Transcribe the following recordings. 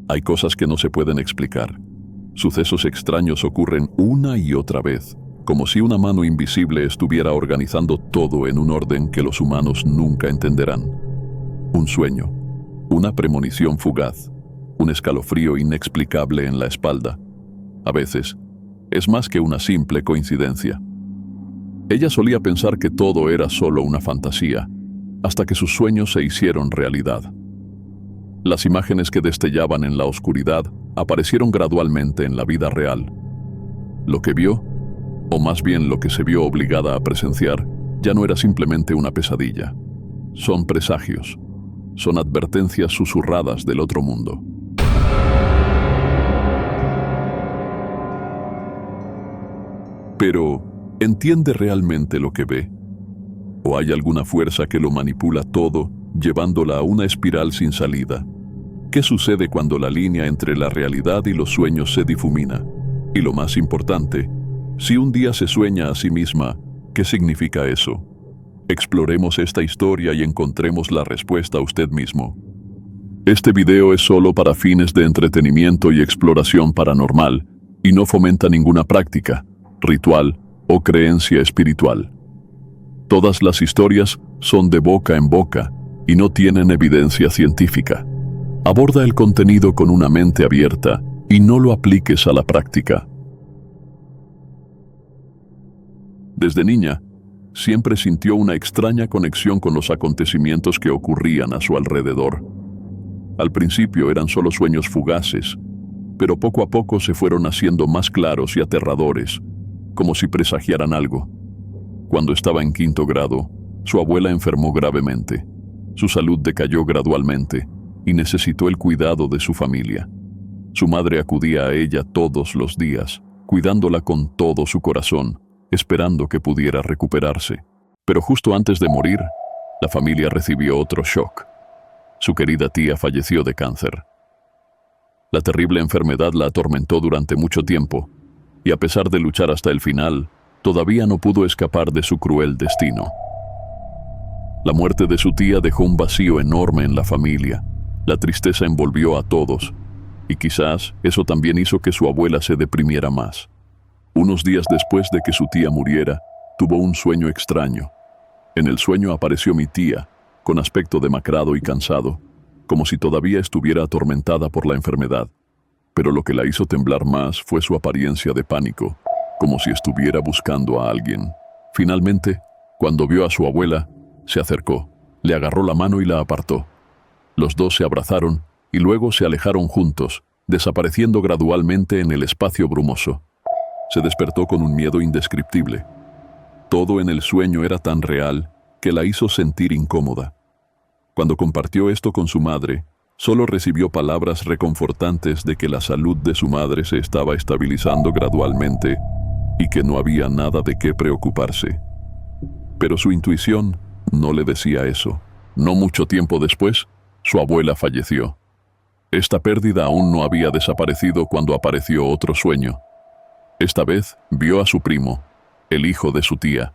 Hay cosas que no se pueden explicar. Sucesos extraños ocurren una y otra vez, como si una mano invisible estuviera organizando todo en un orden que los humanos nunca entenderán. Un sueño, una premonición fugaz, un escalofrío inexplicable en la espalda. A veces, es más que una simple coincidencia. Ella solía pensar que todo era solo una fantasía, hasta que sus sueños se hicieron realidad. Las imágenes que destellaban en la oscuridad aparecieron gradualmente en la vida real. Lo que vio, o más bien lo que se vio obligada a presenciar, ya no era simplemente una pesadilla. Son presagios, son advertencias susurradas del otro mundo. Pero, ¿entiende realmente lo que ve? ¿O hay alguna fuerza que lo manipula todo, llevándola a una espiral sin salida? ¿Qué sucede cuando la línea entre la realidad y los sueños se difumina? Y lo más importante, si un día se sueña a sí misma, ¿qué significa eso? Exploremos esta historia y encontremos la respuesta a usted mismo. Este video es solo para fines de entretenimiento y exploración paranormal, y no fomenta ninguna práctica, ritual o creencia espiritual. Todas las historias son de boca en boca y no tienen evidencia científica. Aborda el contenido con una mente abierta y no lo apliques a la práctica. Desde niña, siempre sintió una extraña conexión con los acontecimientos que ocurrían a su alrededor. Al principio eran solo sueños fugaces, pero poco a poco se fueron haciendo más claros y aterradores, como si presagiaran algo. Cuando estaba en 5º grado, su abuela enfermó gravemente. Su salud decayó gradualmente y necesitó el cuidado de su familia. Su madre acudía a ella todos los días, cuidándola con todo su corazón, esperando que pudiera recuperarse. Pero justo antes de morir, la familia recibió otro shock. Su querida tía falleció de cáncer. La terrible enfermedad la atormentó durante mucho tiempo, y a pesar de luchar hasta el final, todavía no pudo escapar de su cruel destino. La muerte de su tía dejó un vacío enorme en la familia. La tristeza envolvió a todos, y quizás eso también hizo que su abuela se deprimiera más. Unos días después de que su tía muriera, tuvo un sueño extraño. En el sueño apareció mi tía, con aspecto demacrado y cansado, como si todavía estuviera atormentada por la enfermedad. Pero lo que la hizo temblar más fue su apariencia de pánico, como si estuviera buscando a alguien. Finalmente, cuando vio a su abuela, se acercó, le agarró la mano y la apartó. Los dos se abrazaron y luego se alejaron juntos, desapareciendo gradualmente en el espacio brumoso. Se despertó con un miedo indescriptible. Todo en el sueño era tan real que la hizo sentir incómoda. Cuando compartió esto con su madre, solo recibió palabras reconfortantes de que la salud de su madre se estaba estabilizando gradualmente y que no había nada de qué preocuparse. Pero su intuición no le decía eso. No mucho tiempo después, su abuela falleció. Esta pérdida aún no había desaparecido cuando apareció otro sueño. Esta vez vio a su primo, el hijo de su tía.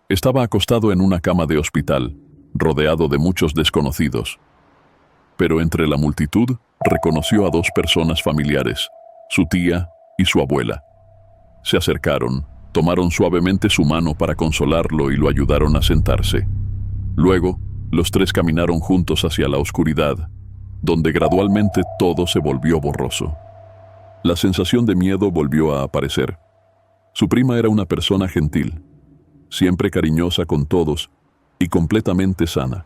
Estaba acostado en una cama de hospital, rodeado de muchos desconocidos. Pero entre la multitud reconoció a 2 personas familiares, su tía y su abuela. Se acercaron, tomaron suavemente su mano para consolarlo y lo ayudaron a sentarse. Luego, los 3 caminaron juntos hacia la oscuridad, donde gradualmente todo se volvió borroso. La sensación de miedo volvió a aparecer. Su prima era una persona gentil, siempre cariñosa con todos y completamente sana.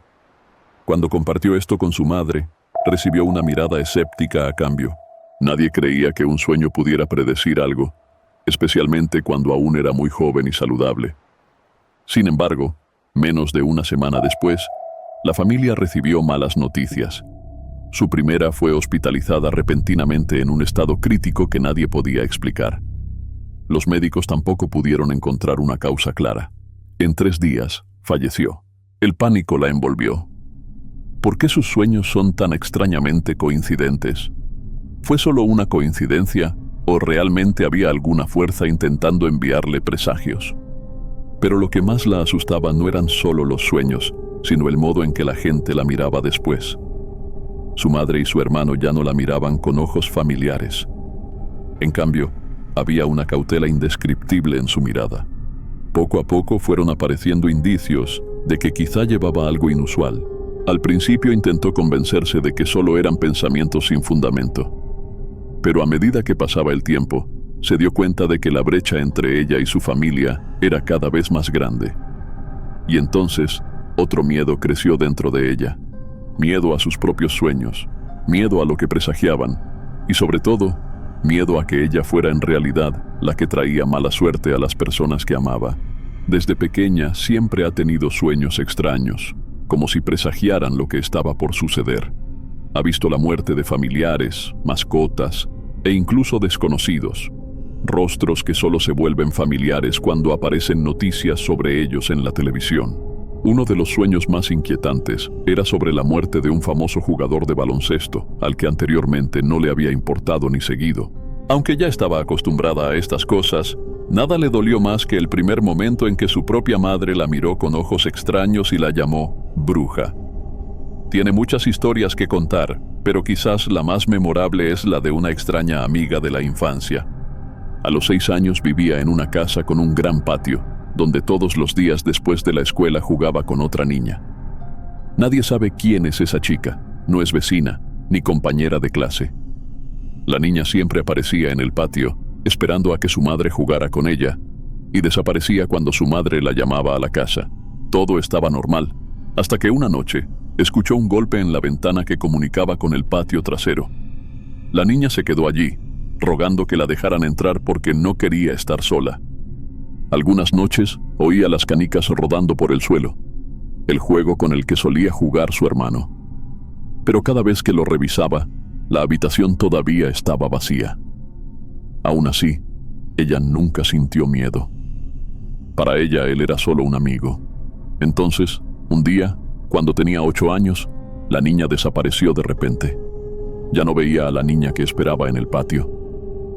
Cuando compartió esto con su madre, recibió una mirada escéptica a cambio. Nadie creía que un sueño pudiera predecir algo, especialmente cuando aún era muy joven y saludable. Sin embargo, menos de una semana después, la familia recibió malas noticias. Su primera fue hospitalizada repentinamente en un estado crítico que nadie podía explicar. Los médicos tampoco pudieron encontrar una causa clara. En 3 días, falleció. El pánico la envolvió. ¿Por qué sus sueños son tan extrañamente coincidentes? ¿Fue solo una coincidencia o realmente había alguna fuerza intentando enviarle presagios? Pero lo que más la asustaba no eran solo los sueños, sino el modo en que la gente la miraba después. Su madre y su hermano ya no la miraban con ojos familiares. En cambio, había una cautela indescriptible en su mirada. Poco a poco fueron apareciendo indicios de que quizá llevaba algo inusual. Al principio intentó convencerse de que solo eran pensamientos sin fundamento. Pero a medida que pasaba el tiempo, se dio cuenta de que la brecha entre ella y su familia era cada vez más grande. Y entonces, otro miedo creció dentro de ella. Miedo a sus propios sueños, miedo a lo que presagiaban, y sobre todo, miedo a que ella fuera en realidad la que traía mala suerte a las personas que amaba. Desde pequeña siempre ha tenido sueños extraños, como si presagiaran lo que estaba por suceder. Ha visto la muerte de familiares, mascotas e incluso desconocidos, rostros que solo se vuelven familiares cuando aparecen noticias sobre ellos en la televisión. Uno de los sueños más inquietantes era sobre la muerte de un famoso jugador de baloncesto, al que anteriormente no le había importado ni seguido. Aunque ya estaba acostumbrada a estas cosas, nada le dolió más que el primer momento en que su propia madre la miró con ojos extraños y la llamó bruja. Tiene muchas historias que contar, pero quizás la más memorable es la de una extraña amiga de la infancia. A los 6 años vivía en una casa con un gran patio, donde todos los días después de la escuela jugaba con otra niña. Nadie sabe quién es esa chica, no es vecina, ni compañera de clase. La niña siempre aparecía en el patio, esperando a que su madre jugara con ella, y desaparecía cuando su madre la llamaba a la casa. Todo estaba normal, hasta que una noche escuchó un golpe en la ventana que comunicaba con el patio trasero. La niña se quedó allí, rogando que la dejaran entrar porque no quería estar sola. Algunas noches oía las canicas rodando por el suelo, el juego con el que solía jugar su hermano. Pero cada vez que lo revisaba, la habitación todavía estaba vacía. Aún así, ella nunca sintió miedo. Para ella, él era solo un amigo. Entonces, un día, cuando tenía 8 años, la niña desapareció de repente. Ya no veía a la niña que esperaba en el patio.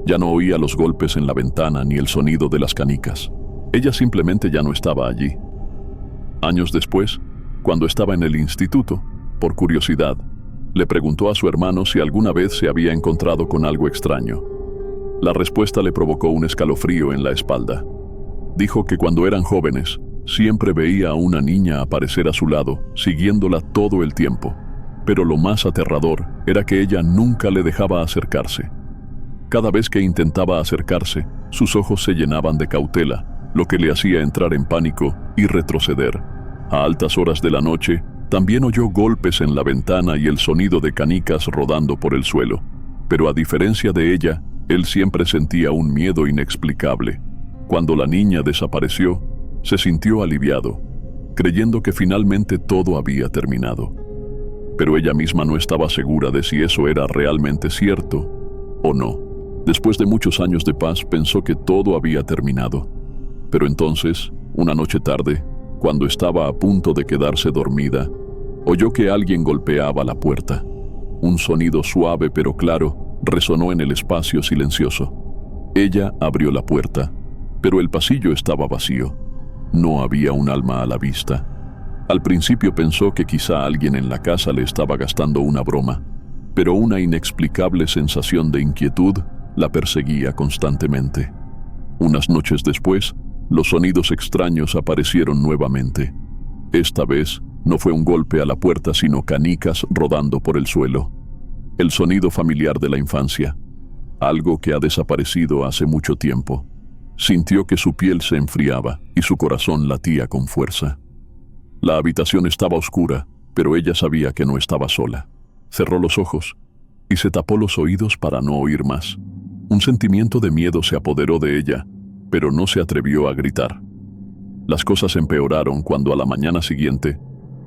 Ya no oía los golpes en la ventana ni el sonido de las canicas. Ella simplemente ya no estaba allí. Años después, cuando estaba en el instituto, por curiosidad, le preguntó a su hermano si alguna vez se había encontrado con algo extraño. La respuesta le provocó un escalofrío en la espalda. Dijo que cuando eran jóvenes, siempre veía a una niña aparecer a su lado, siguiéndola todo el tiempo. Pero lo más aterrador era que ella nunca le dejaba acercarse. Cada vez que intentaba acercarse, sus ojos se llenaban de cautela, lo que le hacía entrar en pánico y retroceder. A altas horas de la noche, también oyó golpes en la ventana y el sonido de canicas rodando por el suelo. Pero a diferencia de ella, él siempre sentía un miedo inexplicable. Cuando la niña desapareció, se sintió aliviado, creyendo que finalmente todo había terminado. Pero ella misma no estaba segura de si eso era realmente cierto o no. Después de muchos años de paz, pensó que todo había terminado. Pero entonces, una noche tarde, cuando estaba a punto de quedarse dormida, oyó que alguien golpeaba la puerta. Un sonido suave pero claro resonó en el espacio silencioso. Ella abrió la puerta, pero el pasillo estaba vacío. No había un alma a la vista. Al principio pensó que quizá alguien en la casa le estaba gastando una broma, pero una inexplicable sensación de inquietud la perseguía constantemente. Unas noches después, los sonidos extraños aparecieron nuevamente. Esta vez, no fue un golpe a la puerta, sino canicas rodando por el suelo. El sonido familiar de la infancia, algo que ha desaparecido hace mucho tiempo. Sintió que su piel se enfriaba y su corazón latía con fuerza. La habitación estaba oscura, pero ella sabía que no estaba sola. Cerró los ojos y se tapó los oídos para no oír más. Un sentimiento de miedo se apoderó de ella, pero no se atrevió a gritar. Las cosas empeoraron cuando a la mañana siguiente,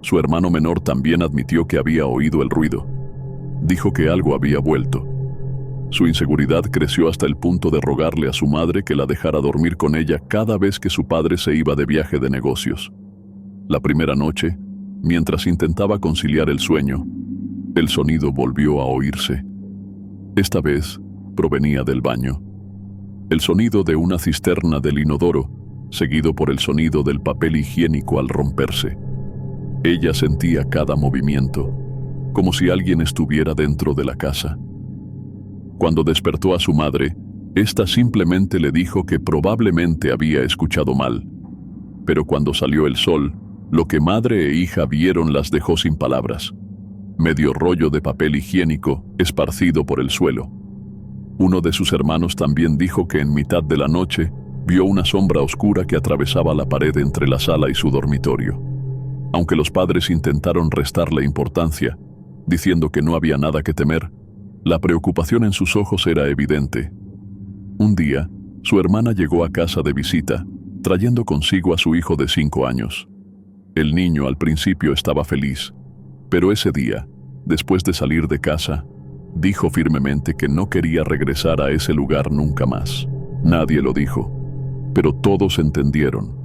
su hermano menor también admitió que había oído el ruido. Dijo que algo había vuelto. Su inseguridad creció hasta el punto de rogarle a su madre que la dejara dormir con ella cada vez que su padre se iba de viaje de negocios. La primera noche, mientras intentaba conciliar el sueño, el sonido volvió a oírse. Esta vez provenía del baño. El sonido de una cisterna del inodoro, seguido por el sonido del papel higiénico al romperse. Ella sentía cada movimiento, como si alguien estuviera dentro de la casa. Cuando despertó a su madre, ésta simplemente le dijo que probablemente había escuchado mal. Pero cuando salió el sol, lo que madre e hija vieron las dejó sin palabras. Medio rollo de papel higiénico esparcido por el suelo. Uno de sus hermanos también dijo que en mitad de la noche vio una sombra oscura que atravesaba la pared entre la sala y su dormitorio. Aunque los padres intentaron restarle importancia, diciendo que no había nada que temer, la preocupación en sus ojos era evidente. Un día, su hermana llegó a casa de visita, trayendo consigo a su hijo de 5 años. El niño al principio estaba feliz, pero ese día, después de salir de casa, dijo firmemente que no quería regresar a ese lugar nunca más. Nadie lo dijo, pero todos entendieron.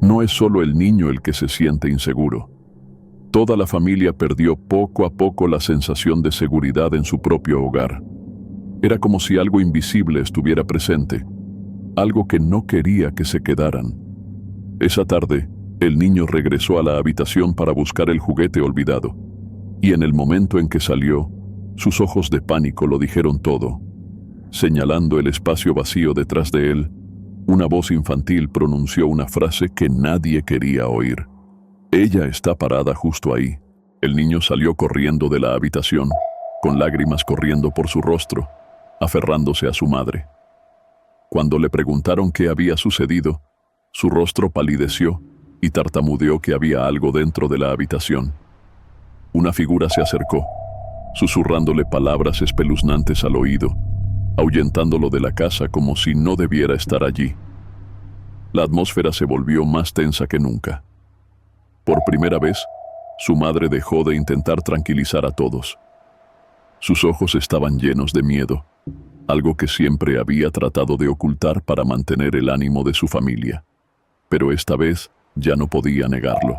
No es solo el niño el que se siente inseguro. Toda la familia perdió poco a poco la sensación de seguridad en su propio hogar. Era como si algo invisible estuviera presente, algo que no quería que se quedaran. Esa tarde, el niño regresó a la habitación para buscar el juguete olvidado, y en el momento en que salió, sus ojos de pánico lo dijeron todo. Señalando el espacio vacío detrás de él, una voz infantil pronunció una frase que nadie quería oír. Ella está parada justo ahí. El niño salió corriendo de la habitación, con lágrimas corriendo por su rostro, aferrándose a su madre. Cuando le preguntaron qué había sucedido, su rostro palideció y tartamudeó que había algo dentro de la habitación. Una figura se acercó, susurrándole palabras espeluznantes al oído, ahuyentándolo de la casa como si no debiera estar allí. La atmósfera se volvió más tensa que nunca. Por primera vez, su madre dejó de intentar tranquilizar a todos. Sus ojos estaban llenos de miedo, algo que siempre había tratado de ocultar para mantener el ánimo de su familia. Pero esta vez ya no podía negarlo.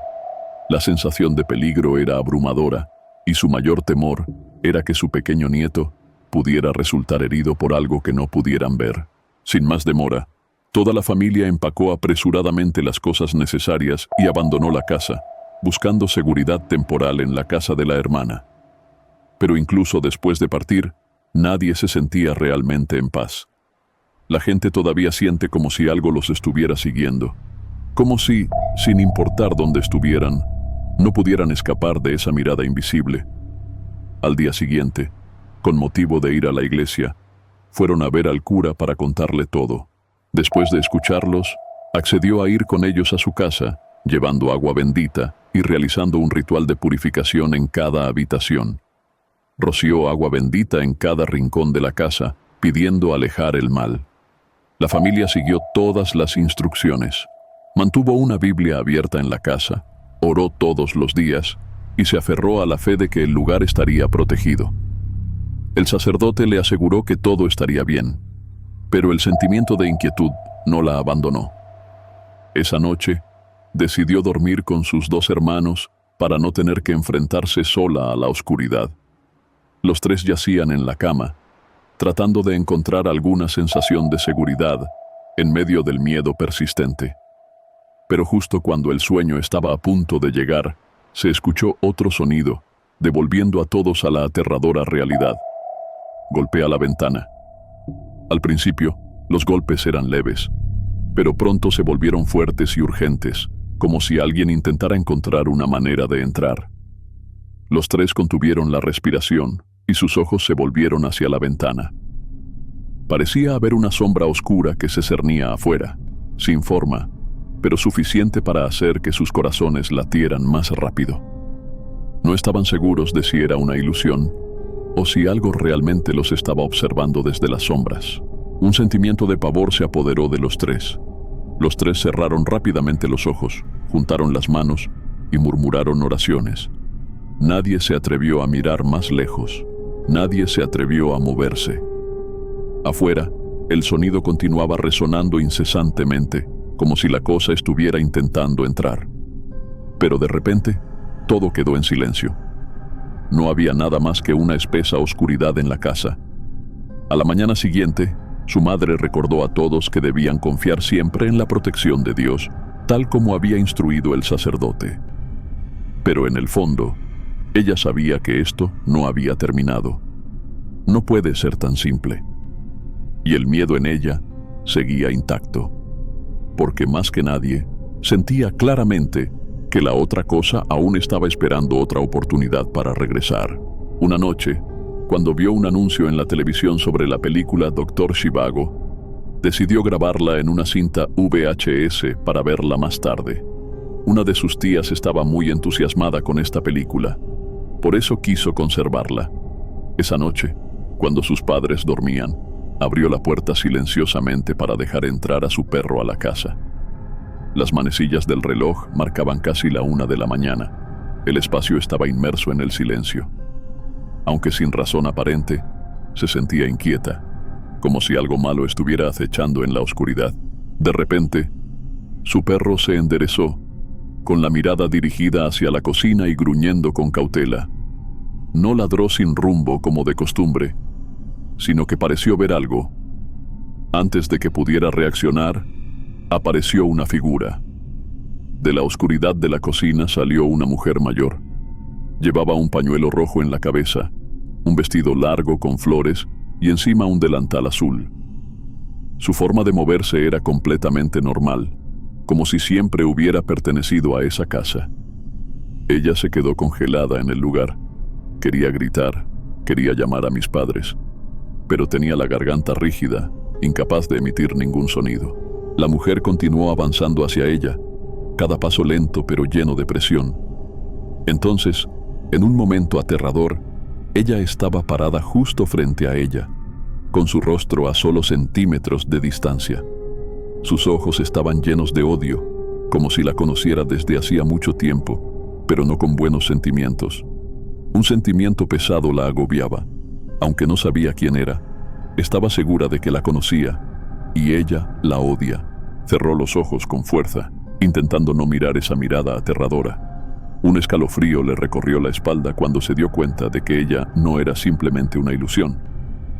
La sensación de peligro era abrumadora, y su mayor temor era que su pequeño nieto pudiera resultar herido por algo que no pudieran ver. Sin más demora, toda la familia empacó apresuradamente las cosas necesarias y abandonó la casa, buscando seguridad temporal en la casa de la hermana. Pero incluso después de partir, nadie se sentía realmente en paz. La gente todavía siente como si algo los estuviera siguiendo, como si, sin importar dónde estuvieran, no pudieran escapar de esa mirada invisible. Al día siguiente, con motivo de ir a la iglesia, fueron a ver al cura para contarle todo. Después de escucharlos, accedió a ir con ellos a su casa, llevando agua bendita y realizando un ritual de purificación en cada habitación. Roció agua bendita en cada rincón de la casa, pidiendo alejar el mal. La familia siguió todas las instrucciones. Mantuvo una Biblia abierta en la casa, oró todos los días y se aferró a la fe de que el lugar estaría protegido. El sacerdote le aseguró que todo estaría bien, pero el sentimiento de inquietud no la abandonó. Esa noche, decidió dormir con sus 2 hermanos para no tener que enfrentarse sola a la oscuridad. Los 3 yacían en la cama, tratando de encontrar alguna sensación de seguridad en medio del miedo persistente. Pero justo cuando el sueño estaba a punto de llegar, se escuchó otro sonido, devolviendo a todos a la aterradora realidad. Golpea la ventana. Al principio, los golpes eran leves, pero pronto se volvieron fuertes y urgentes, como si alguien intentara encontrar una manera de entrar. Los 3 contuvieron la respiración y sus ojos se volvieron hacia la ventana. Parecía haber una sombra oscura que se cernía afuera, sin forma, pero suficiente para hacer que sus corazones latieran más rápido. No estaban seguros de si era una ilusión o si algo realmente los estaba observando desde las sombras. Un sentimiento de pavor se apoderó de los 3. Los 3 cerraron rápidamente los ojos, juntaron las manos y murmuraron oraciones. Nadie se atrevió a mirar más lejos. Nadie se atrevió a moverse. Afuera, el sonido continuaba resonando incesantemente, como si la cosa estuviera intentando entrar. Pero de repente, todo quedó en silencio. No había nada más que una espesa oscuridad en la casa. A la mañana siguiente, su madre recordó a todos que debían confiar siempre en la protección de Dios, tal como había instruido el sacerdote. Pero en el fondo, Ella sabía que esto no había terminado. No puede ser tan simple. Y el miedo en ella seguía intacto, porque más que nadie sentía claramente que la otra cosa aún estaba esperando otra oportunidad para regresar. Una noche, cuando vio un anuncio en la televisión sobre la película Dr. Zhivago, decidió grabarla en una cinta VHS para verla más tarde. Una de sus tías estaba muy entusiasmada con esta película, por eso quiso conservarla. Esa noche, cuando sus padres dormían, abrió la puerta silenciosamente para dejar entrar a su perro a la casa. Las manecillas del reloj marcaban casi la 1 de la mañana. El espacio estaba inmerso en el silencio. Aunque sin razón aparente, se sentía inquieta, como si algo malo estuviera acechando en la oscuridad. De repente, su perro se enderezó, con la mirada dirigida hacia la cocina y gruñendo con cautela. No ladró sin rumbo como de costumbre, sino que pareció ver algo. Antes de que pudiera reaccionar, apareció una figura. De la oscuridad de la cocina salió una mujer mayor. Llevaba un pañuelo rojo en la cabeza, un vestido largo con flores y encima un delantal azul. Su forma de moverse era completamente normal, como si siempre hubiera pertenecido a esa casa. Ella se quedó congelada en el lugar. Quería gritar, quería llamar a mis padres, pero tenía la garganta rígida, incapaz de emitir ningún sonido. La mujer continuó avanzando hacia ella, cada paso lento pero lleno de presión. Entonces, en un momento aterrador, ella estaba parada justo frente a ella, con su rostro a solo centímetros de distancia. Sus ojos estaban llenos de odio, como si la conociera desde hacía mucho tiempo, pero no con buenos sentimientos. Un sentimiento pesado la agobiaba. Aunque no sabía quién era, estaba segura de que la conocía, y ella la odia. Cerró los ojos con fuerza, intentando no mirar esa mirada aterradora. Un escalofrío le recorrió la espalda cuando se dio cuenta de que ella no era simplemente una ilusión.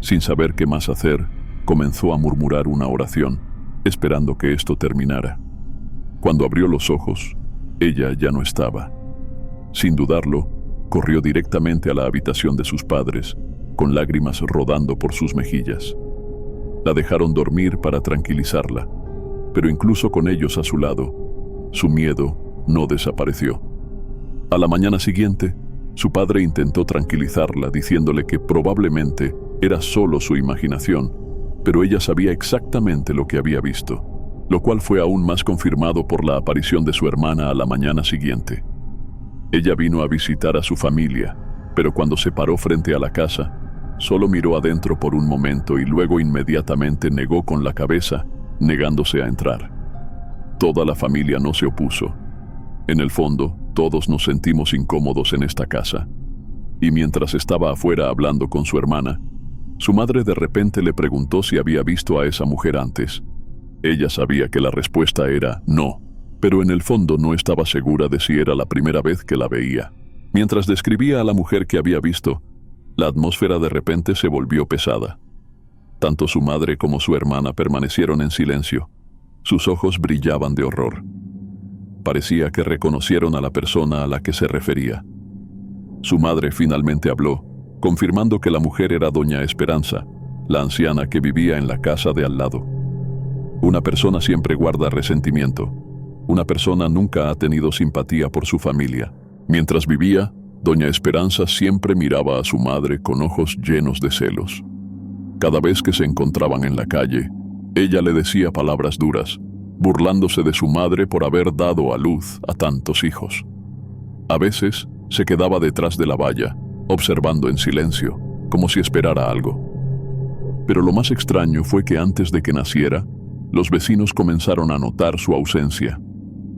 Sin saber qué más hacer, comenzó a murmurar una oración, esperando que esto terminara. Cuando abrió los ojos, ella ya no estaba. Sin dudarlo, corrió directamente a la habitación de sus padres, con lágrimas rodando por sus mejillas. La dejaron dormir para tranquilizarla, pero incluso con ellos a su lado, su miedo no desapareció. A la mañana siguiente, su padre intentó tranquilizarla diciéndole que probablemente era solo su imaginación, pero ella sabía exactamente lo que había visto, lo cual fue aún más confirmado por la aparición de su hermana a la mañana siguiente. Ella vino a visitar a su familia, pero cuando se paró frente a la casa, solo miró adentro por un momento y luego inmediatamente negó con la cabeza, negándose a entrar. Toda la familia no se opuso. En el fondo, todos nos sentimos incómodos en esta casa. Y mientras estaba afuera hablando con su hermana, su madre de repente le preguntó si había visto a esa mujer antes. Ella sabía que la respuesta era no, pero en el fondo no estaba segura de si era la primera vez que la veía. Mientras describía a la mujer que había visto, la atmósfera de repente se volvió pesada. Tanto su madre como su hermana permanecieron en silencio. Sus ojos brillaban de horror. Parecía que reconocieron a la persona a la que se refería. Su madre finalmente habló, confirmando que la mujer era doña Esperanza, la anciana que vivía en la casa de al lado. Una persona siempre guarda resentimiento. Una persona nunca ha tenido simpatía por su familia. Mientras vivía, doña Esperanza siempre miraba a su madre con ojos llenos de celos. Cada vez que se encontraban en la calle, ella le decía palabras duras, burlándose de su madre por haber dado a luz a tantos hijos. A veces, se quedaba detrás de la valla, observando en silencio, como si esperara algo. Pero lo más extraño fue que antes de que naciera, los vecinos comenzaron a notar su ausencia.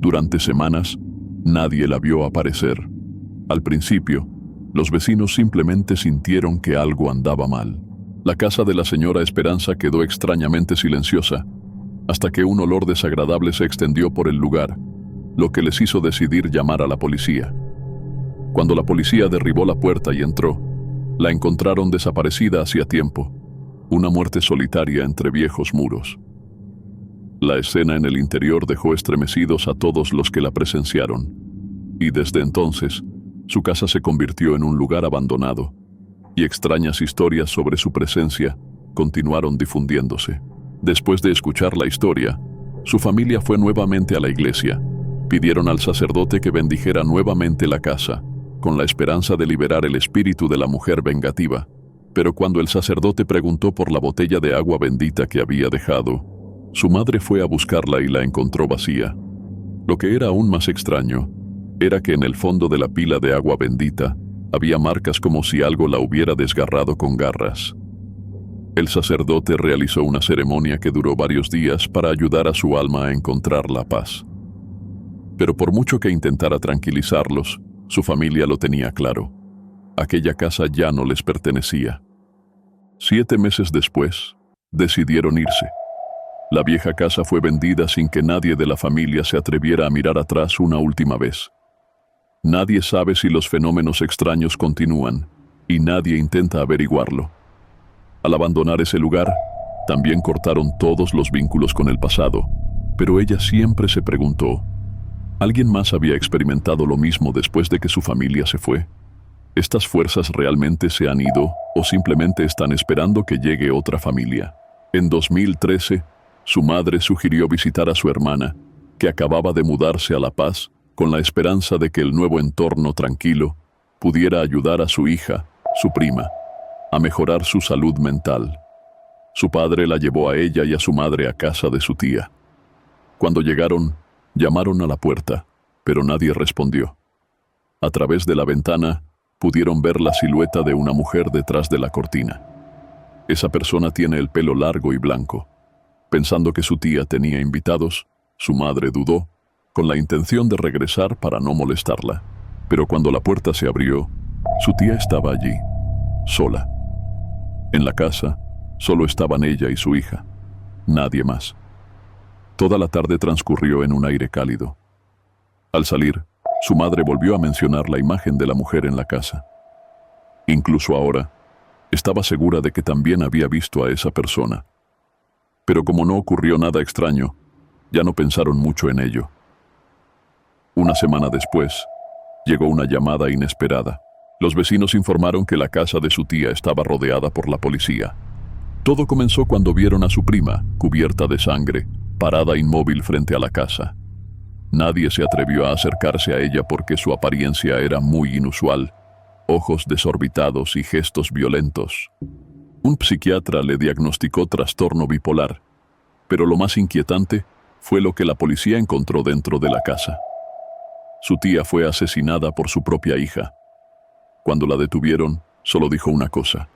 Durante semanas, nadie la vio aparecer. Al principio, los vecinos simplemente sintieron que algo andaba mal. La casa de la señora Esperanza quedó extrañamente silenciosa, hasta que un olor desagradable se extendió por el lugar, lo que les hizo decidir llamar a la policía. Cuando la policía derribó la puerta y entró, la encontraron desaparecida hacía tiempo, una muerte solitaria entre viejos muros. La escena en el interior dejó estremecidos a todos los que la presenciaron, y desde entonces, Su casa se convirtió en un lugar abandonado, y extrañas historias sobre su presencia continuaron difundiéndose. Después de escuchar la historia, su familia fue nuevamente a la iglesia. Pidieron al sacerdote que bendijera nuevamente la casa, con la esperanza de liberar el espíritu de la mujer vengativa. Pero cuando el sacerdote preguntó por la botella de agua bendita que había dejado, su madre fue a buscarla y la encontró vacía. Lo que era aún más extraño era que en el fondo de la pila de agua bendita había marcas como si algo la hubiera desgarrado con garras. El sacerdote realizó una ceremonia que duró varios días para ayudar a su alma a encontrar la paz. Pero por mucho que intentara tranquilizarlos, su familia lo tenía claro. Aquella casa ya no les pertenecía. 7 meses después, decidieron irse. La vieja casa fue vendida sin que nadie de la familia se atreviera a mirar atrás una última vez. Nadie sabe si los fenómenos extraños continúan, y nadie intenta averiguarlo. Al abandonar ese lugar, también cortaron todos los vínculos con el pasado, pero ella siempre se preguntó, ¿alguien más había experimentado lo mismo después de que su familia se fue? ¿Estas fuerzas realmente se han ido o simplemente están esperando que llegue otra familia? En 2013, su madre sugirió visitar a su hermana, que acababa de mudarse a La Paz, con la esperanza de que el nuevo entorno tranquilo pudiera ayudar a su hija, su prima, a mejorar su salud mental. Su padre la llevó a ella y a su madre a casa de su tía. Cuando llegaron, llamaron a la puerta, pero nadie respondió. A través de la ventana, pudieron ver la silueta de una mujer detrás de la cortina. Esa persona tiene el pelo largo y blanco. Pensando que su tía tenía invitados, su madre dudó, con la intención de regresar para no molestarla. Pero cuando la puerta se abrió, su tía estaba allí, sola. En la casa, solo estaban ella y su hija, nadie más. Toda la tarde transcurrió en un aire cálido. Al salir, su madre volvió a mencionar la imagen de la mujer en la casa. Incluso ahora, estaba segura de que también había visto a esa persona. Pero como no ocurrió nada extraño, ya no pensaron mucho en ello. Una semana después, llegó una llamada inesperada. Los vecinos informaron que la casa de su tía estaba rodeada por la policía. Todo comenzó cuando vieron a su prima, cubierta de sangre, parada inmóvil frente a la casa. Nadie se atrevió a acercarse a ella porque su apariencia era muy inusual, ojos desorbitados y gestos violentos. Un psiquiatra le diagnosticó trastorno bipolar, pero lo más inquietante fue lo que la policía encontró dentro de la casa. Su tía fue asesinada por su propia hija. Cuando la detuvieron, solo dijo una cosa,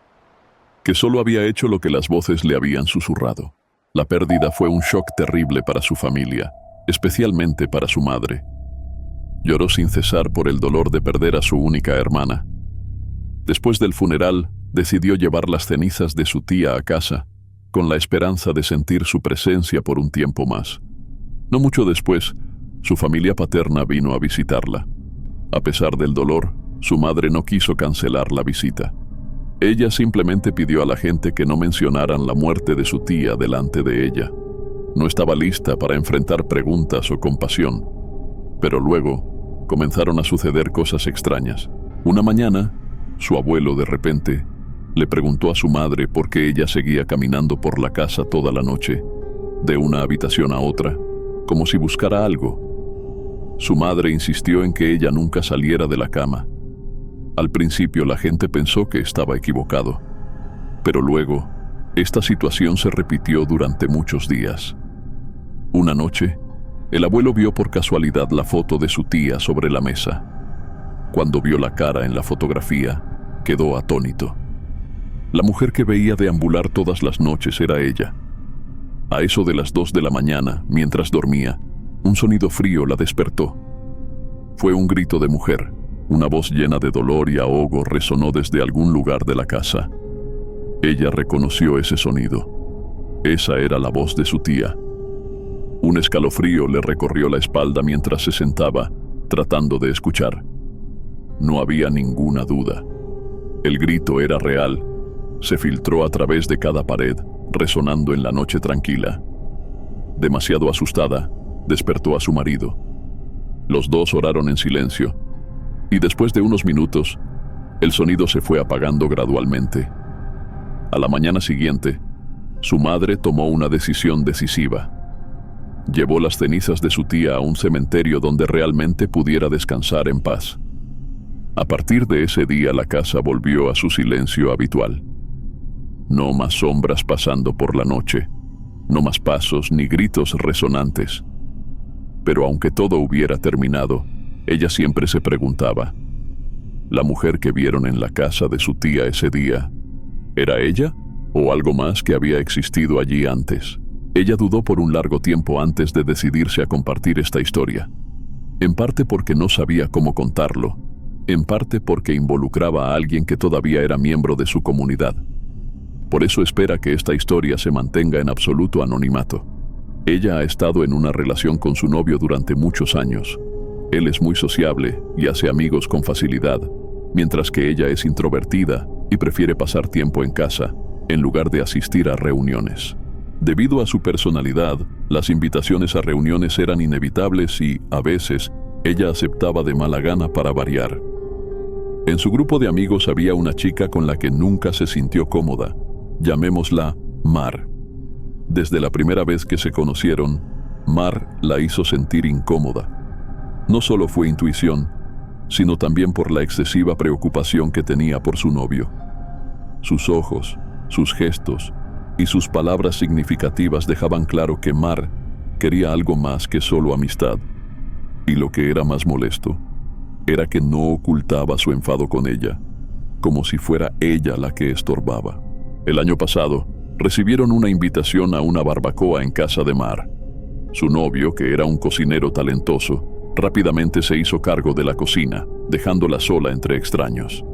que solo había hecho lo que las voces le habían susurrado. La pérdida fue un shock terrible para su familia, especialmente para su madre. Lloró sin cesar por el dolor de perder a su única hermana. Después del funeral, decidió llevar las cenizas de su tía a casa, con la esperanza de sentir su presencia por un tiempo más. No mucho después, su familia paterna vino a visitarla. A pesar del dolor, su madre no quiso cancelar la visita. Ella simplemente pidió a la gente que no mencionaran la muerte de su tía delante de ella. No estaba lista para enfrentar preguntas o compasión. Pero luego, comenzaron a suceder cosas extrañas. Una mañana, su abuelo de repente le preguntó a su madre por qué ella seguía caminando por la casa toda la noche, de una habitación a otra, como si buscara algo. Su madre insistió en que ella nunca saliera de la cama. Al principio la gente pensó que estaba equivocado, pero luego, esta situación se repitió durante muchos días. Una noche, el abuelo vio por casualidad la foto de su tía sobre la mesa. Cuando vio la cara en la fotografía, quedó atónito. La mujer que veía deambular todas las noches era ella. A eso de las 2 de la mañana, mientras dormía, un sonido frío la despertó. Fue un grito de mujer. Una voz llena de dolor y ahogo resonó desde algún lugar de la casa. Ella reconoció ese sonido. Esa era la voz de su tía. Un escalofrío le recorrió la espalda mientras se sentaba, tratando de escuchar. No había ninguna duda. El grito era real. Se filtró a través de cada pared, resonando en la noche tranquila. Demasiado asustada, despertó a su marido. Los dos oraron en silencio. y después de unos minutos, el sonido se fue apagando gradualmente. A la mañana siguiente, su madre tomó una decisión decisiva. Llevó las cenizas de su tía a un cementerio donde realmente pudiera descansar en paz. A partir de ese día la casa volvió a su silencio habitual. No más sombras pasando por la noche, no más pasos ni gritos resonantes. Pero aunque todo hubiera terminado, ella siempre se preguntaba, ¿la mujer que vieron en la casa de su tía ese día, era ella o algo más que había existido allí antes? Ella dudó por un largo tiempo antes de decidirse a compartir esta historia, en parte porque no sabía cómo contarlo, en parte porque involucraba a alguien que todavía era miembro de su comunidad. Por eso espera que esta historia se mantenga en absoluto anonimato. Ella ha estado en una relación con su novio durante muchos años. Él es muy sociable y hace amigos con facilidad, mientras que ella es introvertida y prefiere pasar tiempo en casa, en lugar de asistir a reuniones. Debido a su personalidad, las invitaciones a reuniones eran inevitables y, a veces, ella aceptaba de mala gana para variar. En su grupo de amigos había una chica con la que nunca se sintió cómoda. Llamémosla Mar. Desde la primera vez que se conocieron, Mar la hizo sentir incómoda. No solo fue intuición, sino también por la excesiva preocupación que tenía por su novio. Sus ojos, sus gestos y sus palabras significativas dejaban claro que Mar quería algo más que solo amistad. Y lo que era más molesto era que no ocultaba su enfado con ella, como si fuera ella la que estorbaba. El año pasado, recibieron una invitación a una barbacoa en casa de Mar. Su novio, que era un cocinero talentoso, rápidamente se hizo cargo de la cocina, dejándola sola entre extraños.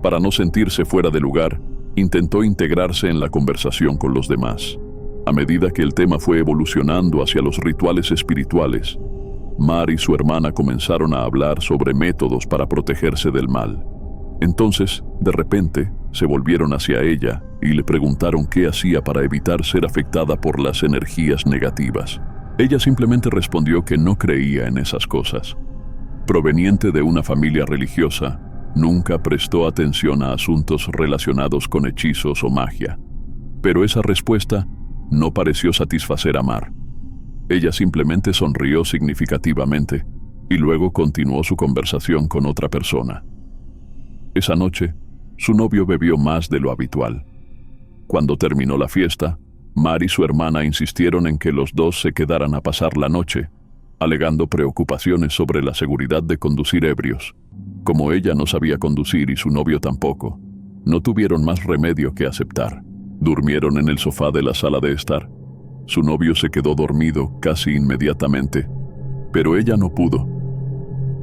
Para no sentirse fuera de lugar, intentó integrarse en la conversación con los demás. A medida que el tema fue evolucionando hacia los rituales espirituales, Mar y su hermana comenzaron a hablar sobre métodos para protegerse del mal. Entonces, de repente, se volvieron hacia ella y le preguntaron qué hacía para evitar ser afectada por las energías negativas. Ella simplemente respondió que no creía en esas cosas. Proveniente de una familia religiosa, nunca prestó atención a asuntos relacionados con hechizos o magia. Pero esa respuesta no pareció satisfacer a Mar. Ella simplemente sonrió significativamente y luego continuó su conversación con otra persona. Esa noche, su novio bebió más de lo habitual. Cuando terminó la fiesta, Mar y su hermana insistieron en que los dos se quedaran a pasar la noche, alegando preocupaciones sobre la seguridad de conducir ebrios. Como ella no sabía conducir y su novio tampoco, no tuvieron más remedio que aceptar. Durmieron en el sofá de la sala de estar. Su novio se quedó dormido casi inmediatamente, pero ella no pudo.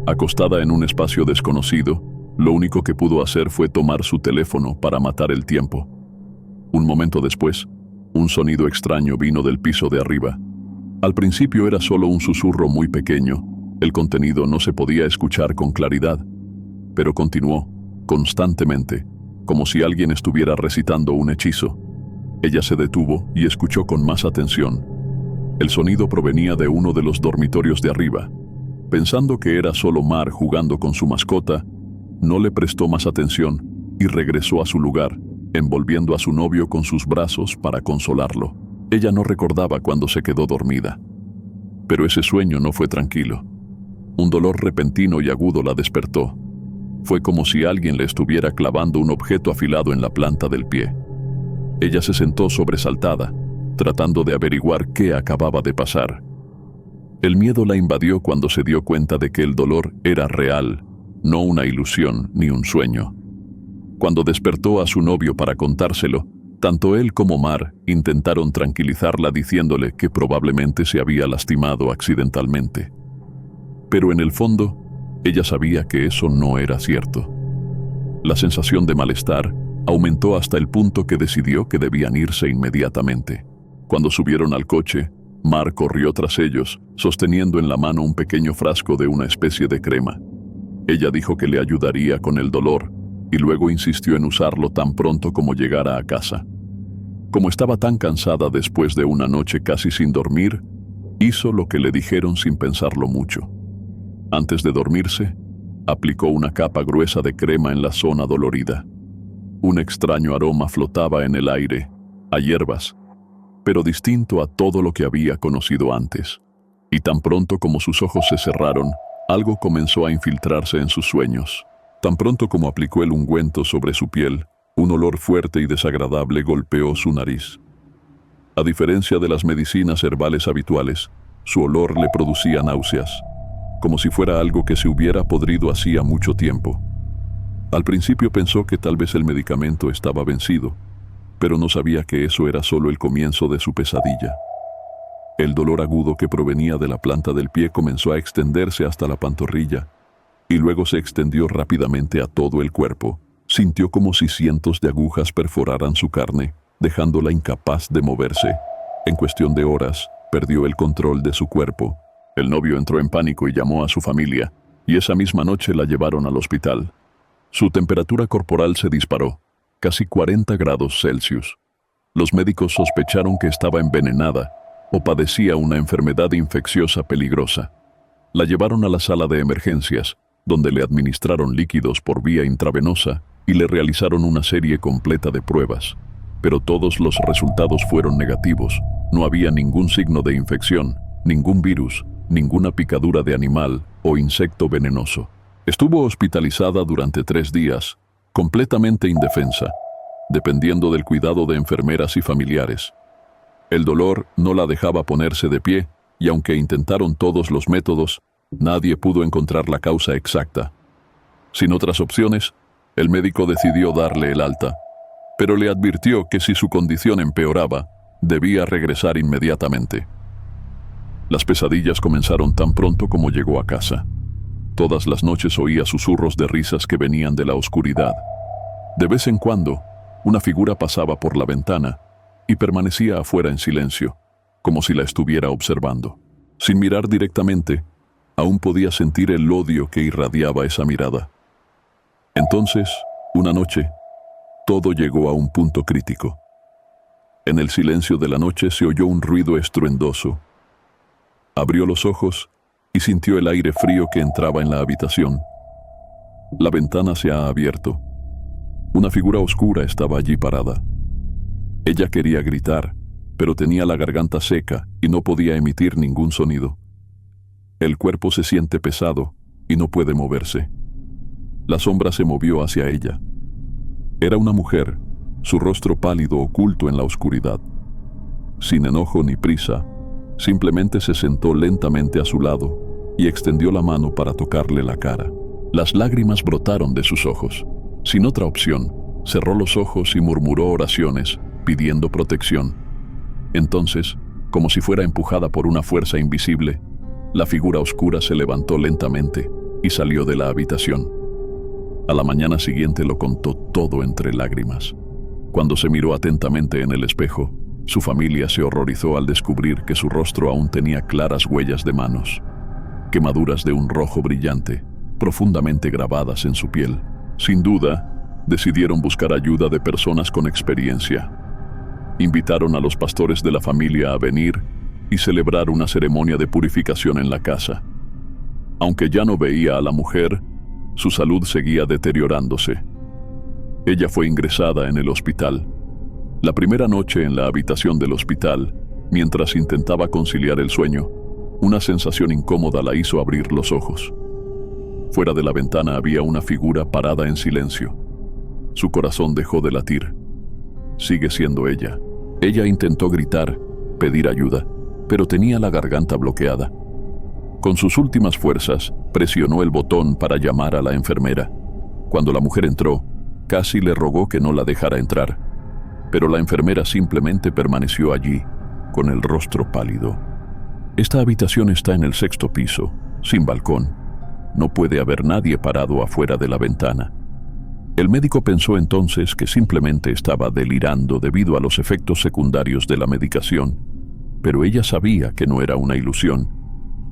Acostada en un espacio desconocido, lo único que pudo hacer fue tomar su teléfono para matar el tiempo. Un momento después, un sonido extraño vino del piso de arriba. Al principio era solo un susurro muy pequeño. El contenido no se podía escuchar con claridad, pero continuó, constantemente, como si alguien estuviera recitando un hechizo. Ella se detuvo y escuchó con más atención. El sonido provenía de uno de los dormitorios de arriba. Pensando que era solo Mar jugando con su mascota, no le prestó más atención y regresó a su lugar, envolviendo a su novio con sus brazos para consolarlo. Ella no recordaba cuándo se quedó dormida. Pero ese sueño no fue tranquilo. Un dolor repentino y agudo la despertó. Fue como si alguien le estuviera clavando un objeto afilado en la planta del pie. Ella se sentó sobresaltada, tratando de averiguar qué acababa de pasar. El miedo la invadió cuando se dio cuenta de que el dolor era real, no una ilusión ni un sueño. Cuando despertó a su novio para contárselo, tanto él como Mar intentaron tranquilizarla diciéndole que probablemente se había lastimado accidentalmente. Pero en el fondo, ella sabía que eso no era cierto. La sensación de malestar aumentó hasta el punto que decidió que debían irse inmediatamente. Cuando subieron al coche, Mar corrió tras ellos, sosteniendo en la mano un pequeño frasco de una especie de crema. Ella dijo que le ayudaría con el dolor y luego insistió en usarlo tan pronto como llegara a casa. Como estaba tan cansada después de una noche casi sin dormir, hizo lo que le dijeron sin pensarlo mucho. Antes de dormirse, Aplicó una capa gruesa de crema en la zona dolorida. Un extraño aroma flotaba en el aire, a hierbas, pero distinto a todo lo que había conocido antes. Y tan pronto como sus ojos se cerraron, algo comenzó a infiltrarse en sus sueños. Tan pronto como aplicó el ungüento sobre su piel, un olor fuerte y desagradable golpeó su nariz. A diferencia de las medicinas herbales habituales, su olor le producía náuseas, como si fuera algo que se hubiera podrido hacía mucho tiempo. Al principio pensó que tal vez el medicamento estaba vencido, pero no sabía que eso era solo el comienzo de su pesadilla. El dolor agudo que provenía de la planta del pie comenzó a extenderse hasta la pantorrilla, y luego se extendió rápidamente a todo el cuerpo. Sintió como si cientos de agujas perforaran su carne, dejándola incapaz de moverse. En cuestión de horas, perdió el control de su cuerpo. El novio entró en pánico y llamó a su familia, y esa misma noche la llevaron al hospital. Su temperatura corporal se disparó, casi 40 grados Celsius. Los médicos sospecharon que estaba envenenada o padecía una enfermedad infecciosa peligrosa. La llevaron a la sala de emergencias, donde le administraron líquidos por vía intravenosa y le realizaron una serie completa de pruebas. Pero todos los resultados fueron negativos. No había ningún signo de infección, ningún virus, ninguna picadura de animal o insecto venenoso. Estuvo hospitalizada durante 3 días, completamente indefensa, dependiendo del cuidado de enfermeras y familiares. El dolor no la dejaba ponerse de pie, y aunque intentaron todos los métodos, nadie pudo encontrar la causa exacta. Sin otras opciones, el médico decidió darle el alta, pero le advirtió que si su condición empeoraba, debía regresar inmediatamente. Las pesadillas comenzaron tan pronto como llegó a casa. Todas las noches oía susurros de risas que venían de la oscuridad. De vez en cuando, una figura pasaba por la ventana y permanecía afuera en silencio, como si la estuviera observando. Sin mirar directamente, aún podía sentir el odio que irradiaba esa mirada. Entonces, una noche, todo llegó a un punto crítico. En el silencio de la noche se oyó un ruido estruendoso. Abrió los ojos y sintió el aire frío que entraba en la habitación. La ventana se ha abierto. Una figura oscura estaba allí parada. Ella quería gritar, pero tenía la garganta seca y no podía emitir ningún sonido. El cuerpo se siente pesado y no puede moverse. La sombra se movió hacia ella. Era una mujer, su rostro pálido oculto en la oscuridad. Sin enojo ni prisa, simplemente se sentó lentamente a su lado y extendió la mano para tocarle la cara. Las lágrimas brotaron de sus ojos. Sin otra opción, cerró los ojos y murmuró oraciones, pidiendo protección. Entonces, como si fuera empujada por una fuerza invisible, la figura oscura se levantó lentamente y salió de la habitación. A la mañana siguiente lo contó todo entre lágrimas. Cuando se miró atentamente en el espejo, su familia se horrorizó al descubrir que su rostro aún tenía claras huellas de manos, quemaduras de un rojo brillante, profundamente grabadas en su piel. Sin duda, decidieron buscar ayuda de personas con experiencia. Invitaron a los pastores de la familia a venir y celebrar una ceremonia de purificación en la casa. Aunque ya no veía a la mujer, su salud seguía deteriorándose. Ella fue ingresada en el hospital. La primera noche en la habitación del hospital, mientras intentaba conciliar el sueño, una sensación incómoda la hizo abrir los ojos. Fuera de la ventana había una figura parada en silencio. Su corazón dejó de latir. Sigue siendo ella. Ella intentó gritar, pedir ayuda, pero tenía la garganta bloqueada. Con sus últimas fuerzas, presionó el botón para llamar a la enfermera. Cuando la mujer entró, casi le rogó que no la dejara entrar, pero la enfermera simplemente permaneció allí, con el rostro pálido. Esta habitación está en el 6º piso, sin balcón. No puede haber nadie parado afuera de la ventana. El médico pensó entonces que simplemente estaba delirando debido a los efectos secundarios de la medicación, pero ella sabía que no era una ilusión,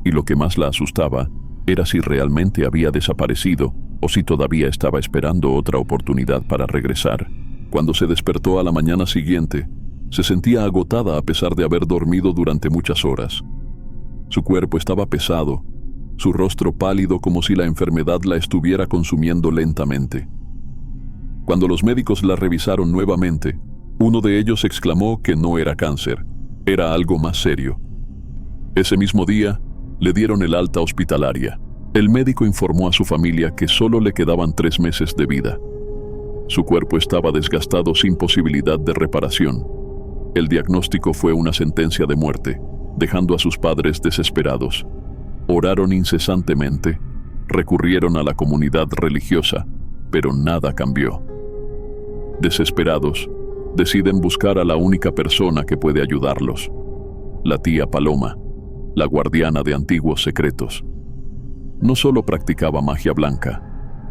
y lo que más la asustaba era si realmente había desaparecido o si todavía estaba esperando otra oportunidad para regresar. Cuando se despertó a la mañana siguiente, se sentía agotada a pesar de haber dormido durante muchas horas. Su cuerpo estaba pesado su rostro pálido como si la enfermedad la estuviera consumiendo lentamente. Cuando los médicos la revisaron nuevamente, uno de ellos exclamó que no era cáncer, era algo más serio. Ese mismo día, le dieron el alta hospitalaria. El médico informó a su familia que solo le quedaban 3 meses de vida. Su cuerpo estaba desgastado sin posibilidad de reparación. El diagnóstico fue una sentencia de muerte, dejando a sus padres desesperados. Oraron incesantemente, recurrieron a la comunidad religiosa, pero nada cambió. Desesperados, deciden buscar a la única persona que puede ayudarlos, la tía Paloma, la guardiana de antiguos secretos. No solo practicaba magia blanca,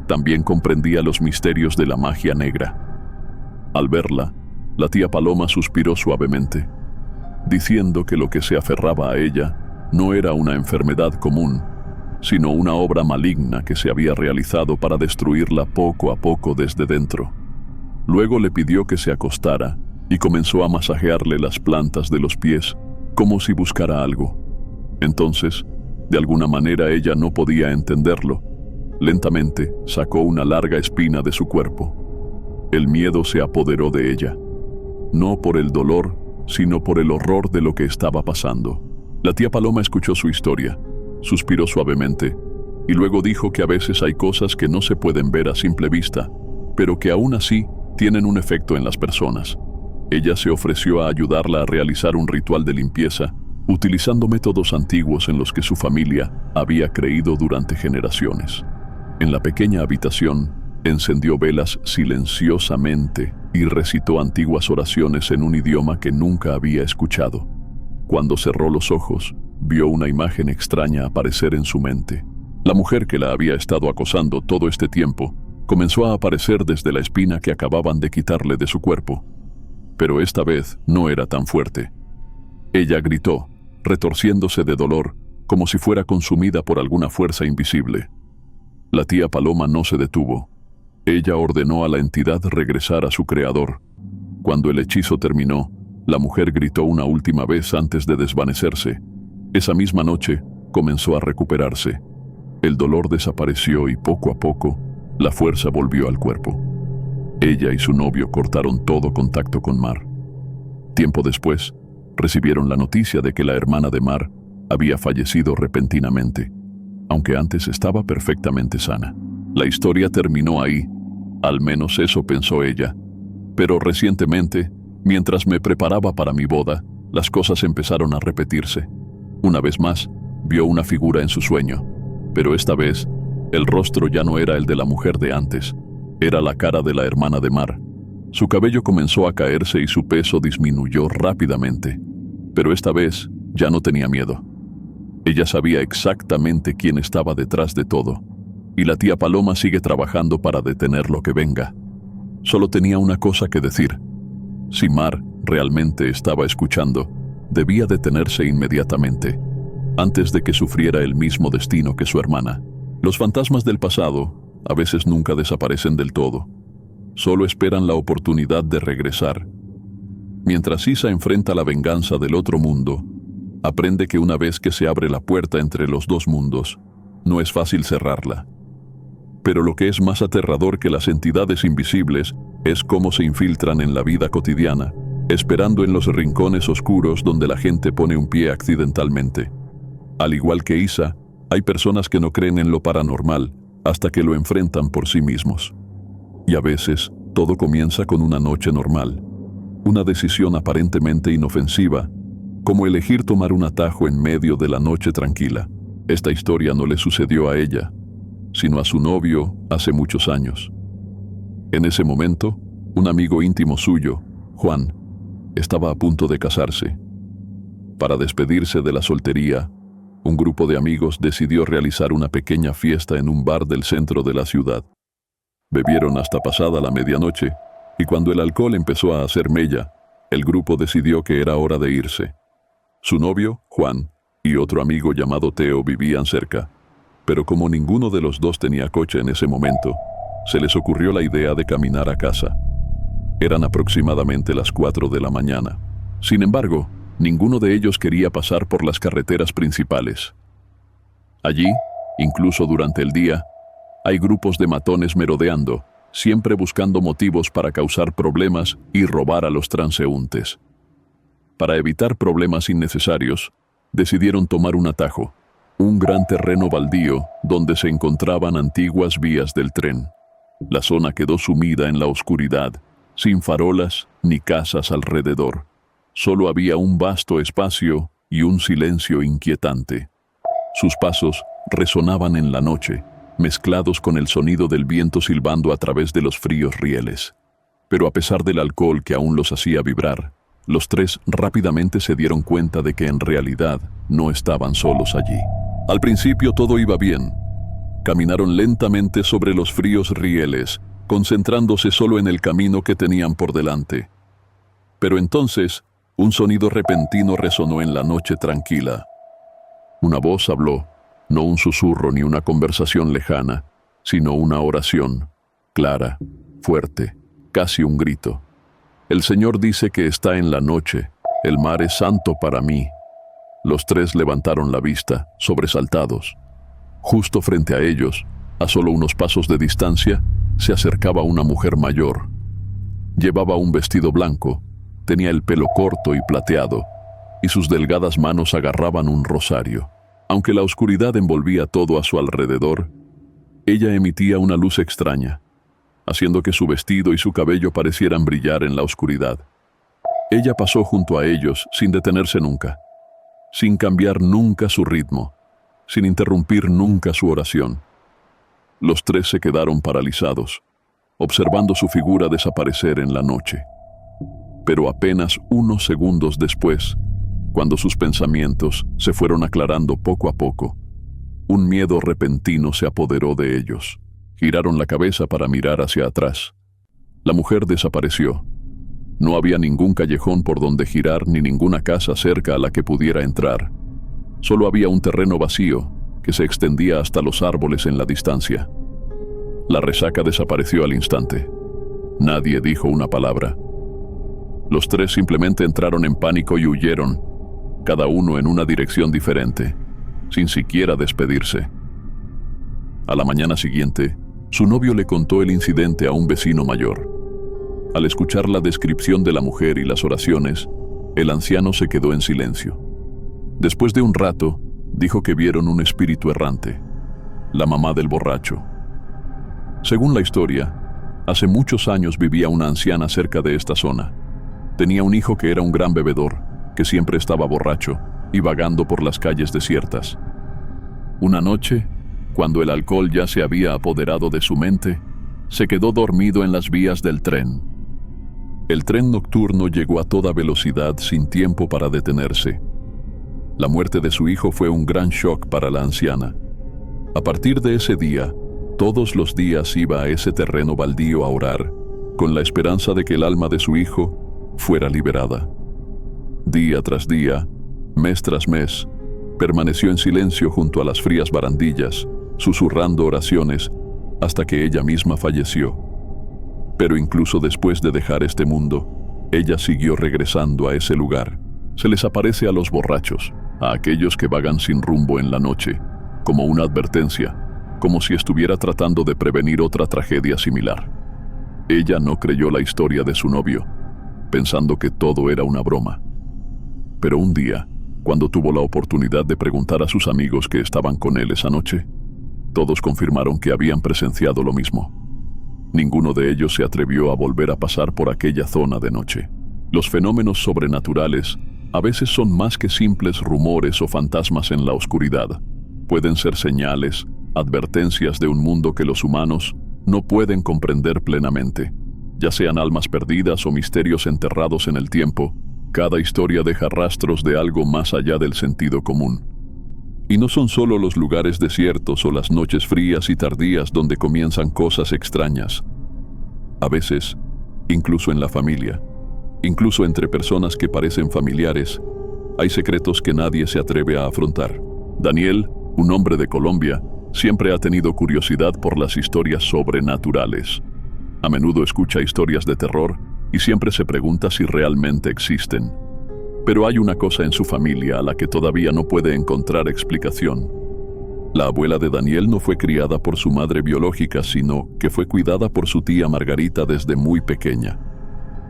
también comprendía los misterios de la magia negra. Al verla, la tía Paloma suspiró suavemente, diciendo que lo que se aferraba a ella no era una enfermedad común, sino una obra maligna que se había realizado para destruirla poco a poco desde dentro. Luego le pidió que se acostara y comenzó a masajearle las plantas de los pies, como si buscara algo. Entonces, de alguna manera ella no podía entenderlo. Lentamente sacó una larga espina de su cuerpo. El miedo se apoderó de ella, no por el dolor, sino por el horror de lo que estaba pasando. La tía Paloma escuchó su historia, suspiró suavemente, y luego dijo que a veces hay cosas que no se pueden ver a simple vista, pero que aún así tienen un efecto en las personas. Ella se ofreció a ayudarla a realizar un ritual de limpieza, utilizando métodos antiguos en los que su familia había creído durante generaciones. En la pequeña habitación, encendió velas silenciosamente y recitó antiguas oraciones en un idioma que nunca había escuchado. Cuando cerró los ojos, vio una imagen extraña aparecer en su mente. La mujer que la había estado acosando todo este tiempo comenzó a aparecer desde la espina que acababan de quitarle de su cuerpo. Pero esta vez no era tan fuerte. Ella gritó, retorciéndose de dolor, como si fuera consumida por alguna fuerza invisible. La tía Paloma no se detuvo. Ella ordenó a la entidad regresar a su creador. Cuando el hechizo terminó, la mujer gritó una última vez antes de desvanecerse. Esa misma noche, comenzó a recuperarse. El dolor desapareció y poco a poco, la fuerza volvió al cuerpo. Ella y su novio cortaron todo contacto con Mar. Tiempo después, recibieron la noticia de que la hermana de Mar había fallecido repentinamente, aunque antes estaba perfectamente sana. La historia terminó ahí, al menos eso pensó ella. Pero recientemente, mientras me preparaba para mi boda, las cosas empezaron a repetirse. Una vez más, vio una figura en su sueño, pero esta vez, el rostro ya no era el de la mujer de antes, era la cara de la hermana de Mar. Su cabello comenzó a caerse y su peso disminuyó rápidamente, pero esta vez ya no tenía miedo. Ella sabía exactamente quién estaba detrás de todo, y la tía Paloma sigue trabajando para detener lo que venga. Solo tenía una cosa que decir. Si Mar realmente estaba escuchando, debía detenerse inmediatamente, antes de que sufriera el mismo destino que su hermana. Los fantasmas del pasado a veces nunca desaparecen del todo, solo esperan la oportunidad de regresar. Mientras Isa enfrenta la venganza del otro mundo, aprende que una vez que se abre la puerta entre los dos mundos, no es fácil cerrarla. Pero lo que es más aterrador que las entidades invisibles es cómo se infiltran en la vida cotidiana, esperando en los rincones oscuros donde la gente pone un pie accidentalmente. Al igual que Isa, hay personas que no creen en lo paranormal hasta que lo enfrentan por sí mismos. Y a veces, todo comienza con una noche normal, una decisión aparentemente inofensiva, como elegir tomar un atajo en medio de la noche tranquila. Esta historia no le sucedió a ella, sino a su novio hace muchos años. En ese momento, un amigo íntimo suyo, Juan, estaba a punto de casarse. Para despedirse de la soltería, un grupo de amigos decidió realizar una pequeña fiesta en un bar del centro de la ciudad. Bebieron hasta pasada la medianoche, y cuando el alcohol empezó a hacer mella, el grupo decidió que era hora de irse. Su novio, Juan, y otro amigo llamado Teo vivían cerca, pero como ninguno de los dos tenía coche en ese momento, se les ocurrió la idea de caminar a casa. Eran aproximadamente las 4 de la mañana. Sin embargo, ninguno de ellos quería pasar por las carreteras principales. Allí, Incluso durante el día, hay grupos de matones merodeando, siempre buscando motivos para causar problemas y robar a los transeúntes. Para evitar problemas innecesarios, decidieron tomar un atajo, un gran terreno baldío donde se encontraban antiguas vías del tren. La zona quedó sumida en la oscuridad, sin farolas ni casas alrededor. Solo había un vasto espacio y un silencio inquietante. Sus pasos resonaban en la noche, mezclados con el sonido del viento silbando a través de los fríos rieles. Pero a pesar del alcohol que aún los hacía vibrar, los tres rápidamente se dieron cuenta de que en realidad no estaban solos allí. Al principio todo iba bien. Caminaron lentamente sobre los fríos rieles, concentrándose solo en el camino que tenían por delante. Pero entonces, un sonido repentino resonó en la noche tranquila. Una voz habló, no un susurro ni una conversación lejana, sino una oración, clara, fuerte, casi un grito. El Señor dice que está en la noche, el mar es santo para mí. Los tres levantaron la vista, sobresaltados. Justo frente a ellos, a solo unos pasos de distancia, se acercaba una mujer mayor. Llevaba un vestido blanco, tenía el pelo corto y plateado, y sus delgadas manos agarraban un rosario. Aunque la oscuridad envolvía todo a su alrededor, ella emitía una luz extraña, haciendo que su vestido y su cabello parecieran brillar en la oscuridad. Ella pasó junto a ellos sin detenerse nunca, sin cambiar nunca su ritmo, sin interrumpir nunca su oración. Los tres se quedaron paralizados, observando su figura desaparecer en la noche. Pero apenas unos segundos después, cuando sus pensamientos se fueron aclarando poco a poco, un miedo repentino se apoderó de ellos. Giraron la cabeza para mirar hacia atrás. La mujer desapareció. No había ningún callejón por donde girar ni ninguna casa cerca a la que pudiera entrar. Solo había un terreno vacío que se extendía hasta los árboles en la distancia. La resaca desapareció al instante. Nadie dijo una palabra. Los tres simplemente entraron en pánico y huyeron, cada uno en una dirección diferente, sin siquiera despedirse. A la mañana siguiente, su novio le contó el incidente a un vecino mayor. Al escuchar la descripción de la mujer y las oraciones, el anciano se quedó en silencio. Después de un rato, dijo que vieron un espíritu errante, la mamá del borracho. Según la historia, hace muchos años vivía una anciana cerca de esta zona. Tenía un hijo que era un gran bebedor, que siempre estaba borracho y vagando por las calles desiertas. Una noche, cuando el alcohol ya se había apoderado de su mente, se quedó dormido en las vías del tren. El tren nocturno llegó a toda velocidad sin tiempo para detenerse. La muerte de su hijo fue un gran shock para la anciana. A partir de ese día, todos los días iba a ese terreno baldío a orar, con la esperanza de que el alma de su hijo fuera liberada. Día tras día, mes tras mes, permaneció en silencio junto a las frías barandillas, susurrando oraciones, hasta que ella misma falleció. Pero incluso después de dejar este mundo, ella siguió regresando a ese lugar. Se les aparece a los borrachos, a aquellos que vagan sin rumbo en la noche, como una advertencia, como si estuviera tratando de prevenir otra tragedia similar. Ella no creyó la historia de su novio, pensando que todo era una broma. Pero un día, cuando tuvo la oportunidad de preguntar a sus amigos que estaban con él esa noche, todos confirmaron que habían presenciado lo mismo. Ninguno de ellos se atrevió a volver a pasar por aquella zona de noche. Los fenómenos sobrenaturales a veces son más que simples rumores o fantasmas en la oscuridad. Pueden ser señales, advertencias de un mundo que los humanos no pueden comprender plenamente. Ya sean almas perdidas o misterios enterrados en el tiempo, cada historia deja rastros de algo más allá del sentido común. Y no son solo los lugares desiertos o las noches frías y tardías donde comienzan cosas extrañas. A veces, incluso en la familia, incluso entre personas que parecen familiares, hay secretos que nadie se atreve a afrontar. Daniel, un hombre de Colombia, siempre ha tenido curiosidad por las historias sobrenaturales. A menudo escucha historias de terror y siempre se pregunta si realmente existen. Pero hay una cosa en su familia a la que todavía no puede encontrar explicación. La abuela de Daniel no fue criada por su madre biológica, sino que fue cuidada por su tía Margarita desde muy pequeña.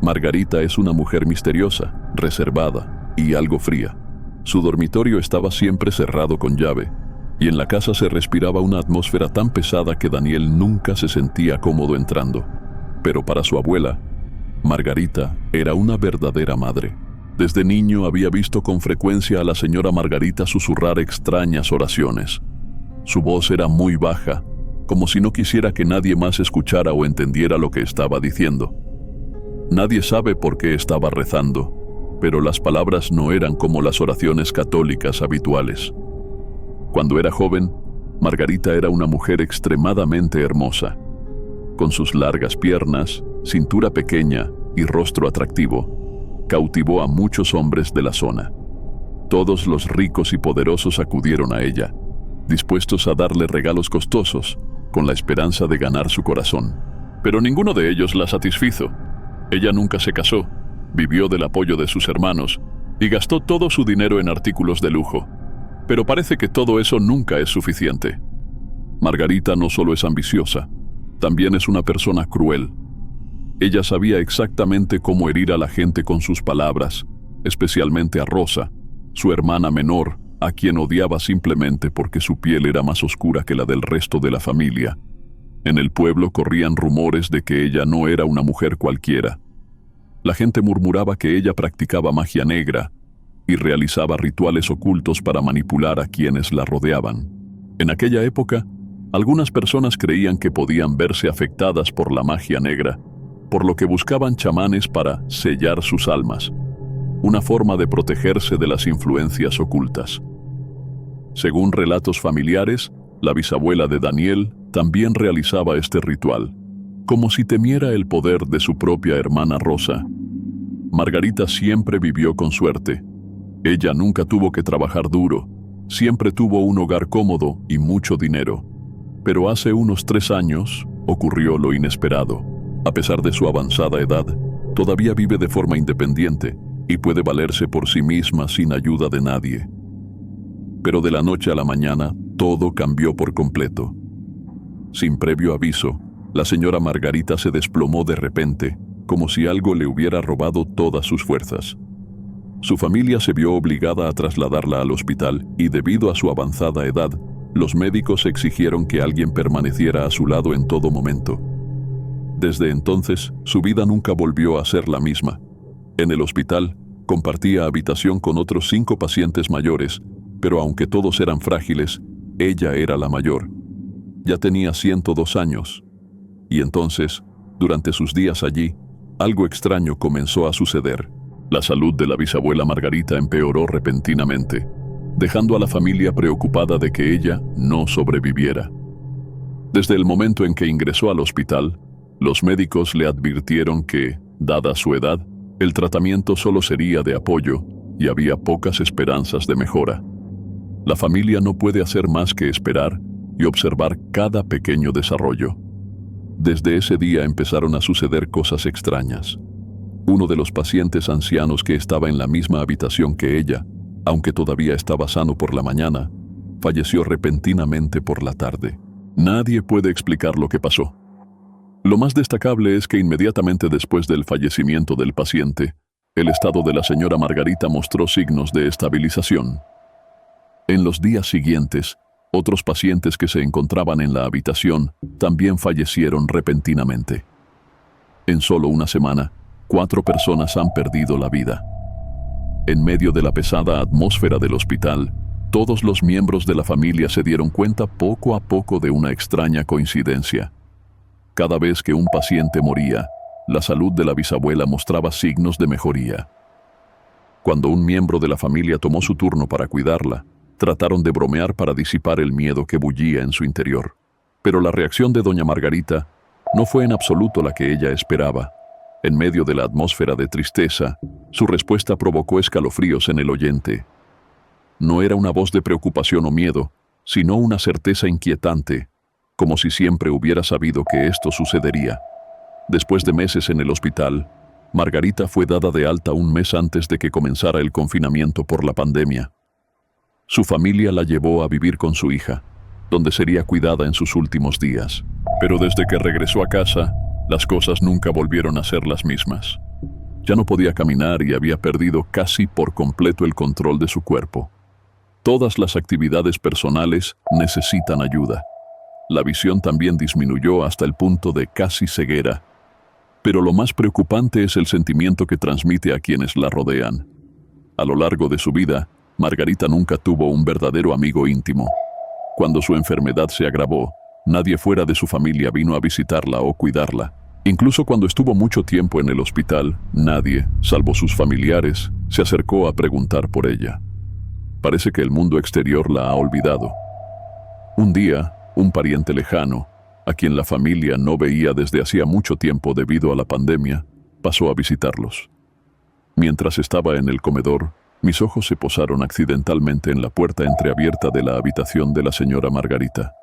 Margarita es una mujer misteriosa, reservada y algo fría. Su dormitorio estaba siempre cerrado con llave, y en la casa se respiraba una atmósfera tan pesada que Daniel nunca se sentía cómodo entrando. Pero para su abuela, Margarita era una verdadera madre. Desde niño había visto con frecuencia a la señora Margarita susurrar extrañas oraciones. Su voz era muy baja, como si no quisiera que nadie más escuchara o entendiera lo que estaba diciendo. Nadie sabe por qué estaba rezando, pero las palabras no eran como las oraciones católicas habituales. Cuando era joven, Margarita era una mujer extremadamente hermosa. Con sus largas piernas, cintura pequeña y rostro atractivo, cautivó a muchos hombres de la zona. Todos los ricos y poderosos acudieron a ella, dispuestos a darle regalos costosos, con la esperanza de ganar su corazón. Pero ninguno de ellos la satisfizo. Ella nunca se casó, vivió del apoyo de sus hermanos y gastó todo su dinero en artículos de lujo. Pero parece que todo eso nunca es suficiente. Margarita no solo es ambiciosa, también es una persona cruel. Ella sabía exactamente cómo herir a la gente con sus palabras, especialmente a Rosa, su hermana menor, a quien odiaba simplemente porque su piel era más oscura que la del resto de la familia. En el pueblo corrían rumores de que ella no era una mujer cualquiera. La gente murmuraba que ella practicaba magia negra y realizaba rituales ocultos para manipular a quienes la rodeaban. En aquella época, algunas personas creían que podían verse afectadas por la magia negra, por lo que buscaban chamanes para sellar sus almas, una forma de protegerse de las influencias ocultas. Según relatos familiares, la bisabuela de Daniel también realizaba este ritual, como si temiera el poder de su propia hermana Rosa. Margarita siempre vivió con suerte. Ella nunca tuvo que trabajar duro, siempre tuvo un hogar cómodo y mucho dinero. Pero hace unos 3 años ocurrió lo inesperado. A pesar de su avanzada edad, todavía vive de forma independiente y puede valerse por sí misma sin ayuda de nadie. Pero de la noche a la mañana, todo cambió por completo. Sin previo aviso, la señora Margarita se desplomó de repente, como si algo le hubiera robado todas sus fuerzas. Su familia se vio obligada a trasladarla al hospital y debido a su avanzada edad, los médicos exigieron que alguien permaneciera a su lado en todo momento. Desde entonces, su vida nunca volvió a ser la misma. En el hospital, compartía habitación con otros 5 pacientes mayores, pero aunque todos eran frágiles, ella era la mayor. Ya tenía 102 años. Y entonces, durante sus días allí, algo extraño comenzó a suceder. La salud de la bisabuela Margarita empeoró repentinamente, dejando a la familia preocupada de que ella no sobreviviera. Desde el momento en que ingresó al hospital, los médicos le advirtieron que, dada su edad, el tratamiento solo sería de apoyo y había pocas esperanzas de mejora. La familia no puede hacer más que esperar y observar cada pequeño desarrollo. Desde ese día empezaron a suceder cosas extrañas. Uno de los pacientes ancianos que estaba en la misma habitación que ella, aunque todavía estaba sano por la mañana, falleció repentinamente por la tarde. Nadie puede explicar lo que pasó. Lo más destacable es que inmediatamente después del fallecimiento del paciente, el estado de la señora Margarita mostró signos de estabilización. En los días siguientes, otros pacientes que se encontraban en la habitación también fallecieron repentinamente. En solo una semana, 4 personas han perdido la vida. En medio de la pesada atmósfera del hospital, todos los miembros de la familia se dieron cuenta poco a poco de una extraña coincidencia. Cada vez que un paciente moría, la salud de la bisabuela mostraba signos de mejoría. Cuando un miembro de la familia tomó su turno para cuidarla, trataron de bromear para disipar el miedo que bullía en su interior. Pero la reacción de doña Margarita no fue en absoluto la que ella esperaba. En medio de la atmósfera de tristeza, su respuesta provocó escalofríos en el oyente. No era una voz de preocupación o miedo, sino una certeza inquietante, como si siempre hubiera sabido que esto sucedería. Después de meses en el hospital, Margarita fue dada de alta un mes antes de que comenzara el confinamiento por la pandemia. Su familia la llevó a vivir con su hija, donde sería cuidada en sus últimos días. Pero desde que regresó a casa, las cosas nunca volvieron a ser las mismas. Ya no podía caminar y había perdido casi por completo el control de su cuerpo. Todas las actividades personales necesitan ayuda. La visión también disminuyó hasta el punto de casi ceguera. Pero lo más preocupante es el sentimiento que transmite a quienes la rodean. A lo largo de su vida, Margarita nunca tuvo un verdadero amigo íntimo. Cuando su enfermedad se agravó, nadie fuera de su familia vino a visitarla o cuidarla. Incluso cuando estuvo mucho tiempo en el hospital, nadie, salvo sus familiares, se acercó a preguntar por ella. Parece que el mundo exterior la ha olvidado. Un día, un pariente lejano, a quien la familia no veía desde hacía mucho tiempo debido a la pandemia, pasó a visitarlos. Mientras estaba en el comedor, mis ojos se posaron accidentalmente en la puerta entreabierta de la habitación de la señora Margarita.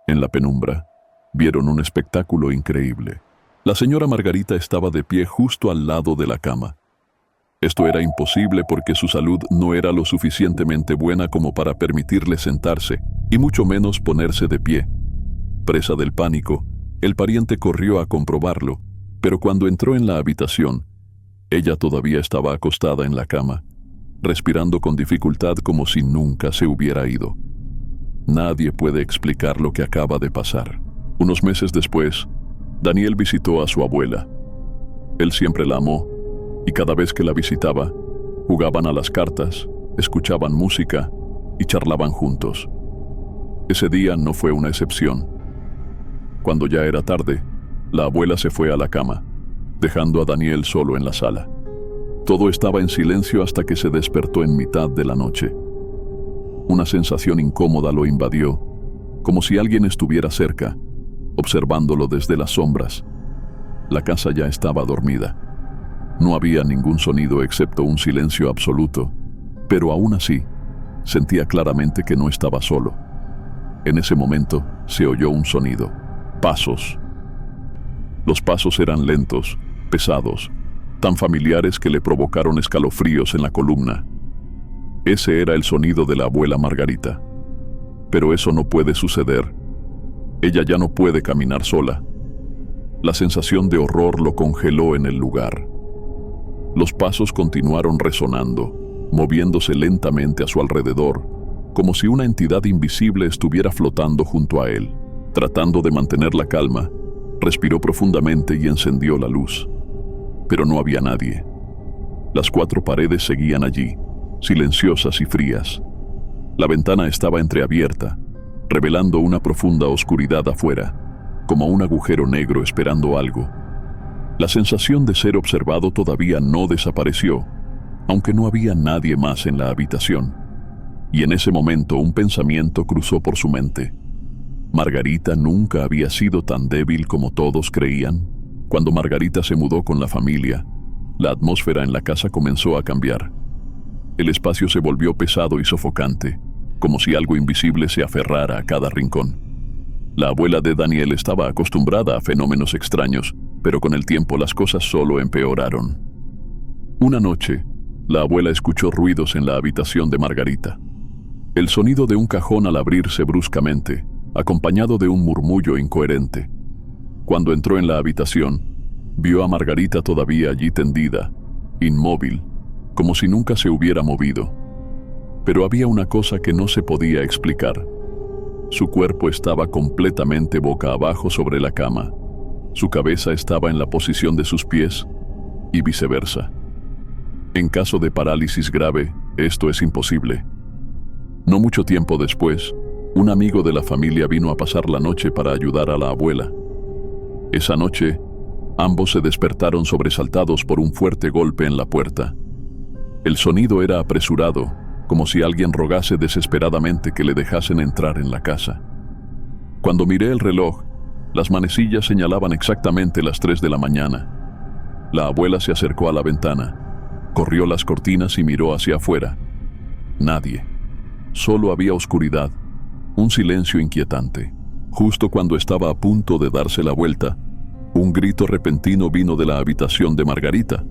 En la penumbra, vieron un espectáculo increíble. La señora Margarita estaba de pie justo al lado de la cama. Esto era imposible porque su salud no era lo suficientemente buena como para permitirle sentarse, y mucho menos ponerse de pie. Presa del pánico, el pariente corrió a comprobarlo, pero cuando entró en la habitación, ella todavía estaba acostada en la cama, respirando con dificultad como si nunca se hubiera ido. Nadie puede explicar lo que acaba de pasar. Unos meses después, Daniel visitó a su abuela. Él siempre la amó, y cada vez que la visitaba, jugaban a las cartas, escuchaban música y charlaban juntos. Ese día no fue una excepción. Cuando ya era tarde, la abuela se fue a la cama, dejando a Daniel solo en la sala. Todo estaba en silencio hasta que se despertó en mitad de la noche. Una sensación incómoda lo invadió, como si alguien estuviera cerca, observándolo desde las sombras. La casa ya estaba dormida. No había ningún sonido excepto un silencio absoluto, pero aún así, sentía claramente que no estaba solo. En ese momento, se oyó un sonido. Pasos. Los pasos eran lentos, pesados, tan familiares que le provocaron escalofríos en la columna. Ese era el sonido de la abuela Margarita. Pero eso no puede suceder. Ella ya no puede caminar sola. La sensación de horror lo congeló en el lugar. Los pasos continuaron resonando, moviéndose lentamente a su alrededor, como si una entidad invisible estuviera flotando junto a él. Tratando de mantener la calma, respiró profundamente y encendió la luz. Pero no había nadie. Las 4 paredes seguían allí, silenciosas y frías. La ventana estaba entreabierta, revelando una profunda oscuridad afuera, como un agujero negro esperando algo. La sensación de ser observado todavía no desapareció, aunque no había nadie más en la habitación. Y en ese momento un pensamiento cruzó por su mente. Margarita nunca había sido tan débil como todos creían. Cuando Margarita se mudó con la familia, la atmósfera en la casa comenzó a cambiar. El espacio se volvió pesado y sofocante, como si algo invisible se aferrara a cada rincón. La abuela de Daniel estaba acostumbrada a fenómenos extraños, pero con el tiempo las cosas solo empeoraron. Una noche, la abuela escuchó ruidos en la habitación de Margarita. El sonido de un cajón al abrirse bruscamente, acompañado de un murmullo incoherente. Cuando entró en la habitación, vio a Margarita todavía allí tendida, inmóvil, como si nunca se hubiera movido. Pero había una cosa que no se podía explicar. Su cuerpo estaba completamente boca abajo sobre la cama. Su cabeza estaba en la posición de sus pies y viceversa. En caso de parálisis grave, esto es imposible. No mucho tiempo después, un amigo de la familia vino a pasar la noche para ayudar a la abuela. Esa noche, ambos se despertaron sobresaltados por un fuerte golpe en la puerta. El sonido era apresurado, como si alguien rogase desesperadamente que le dejasen entrar en la casa. Cuando miré el reloj, las manecillas señalaban exactamente las 3 de la mañana. La abuela se acercó a la ventana, corrió las cortinas y miró hacia afuera. Nadie. Solo había oscuridad, un silencio inquietante. Justo cuando estaba a punto de darse la vuelta, un grito repentino vino de la habitación de Margarita.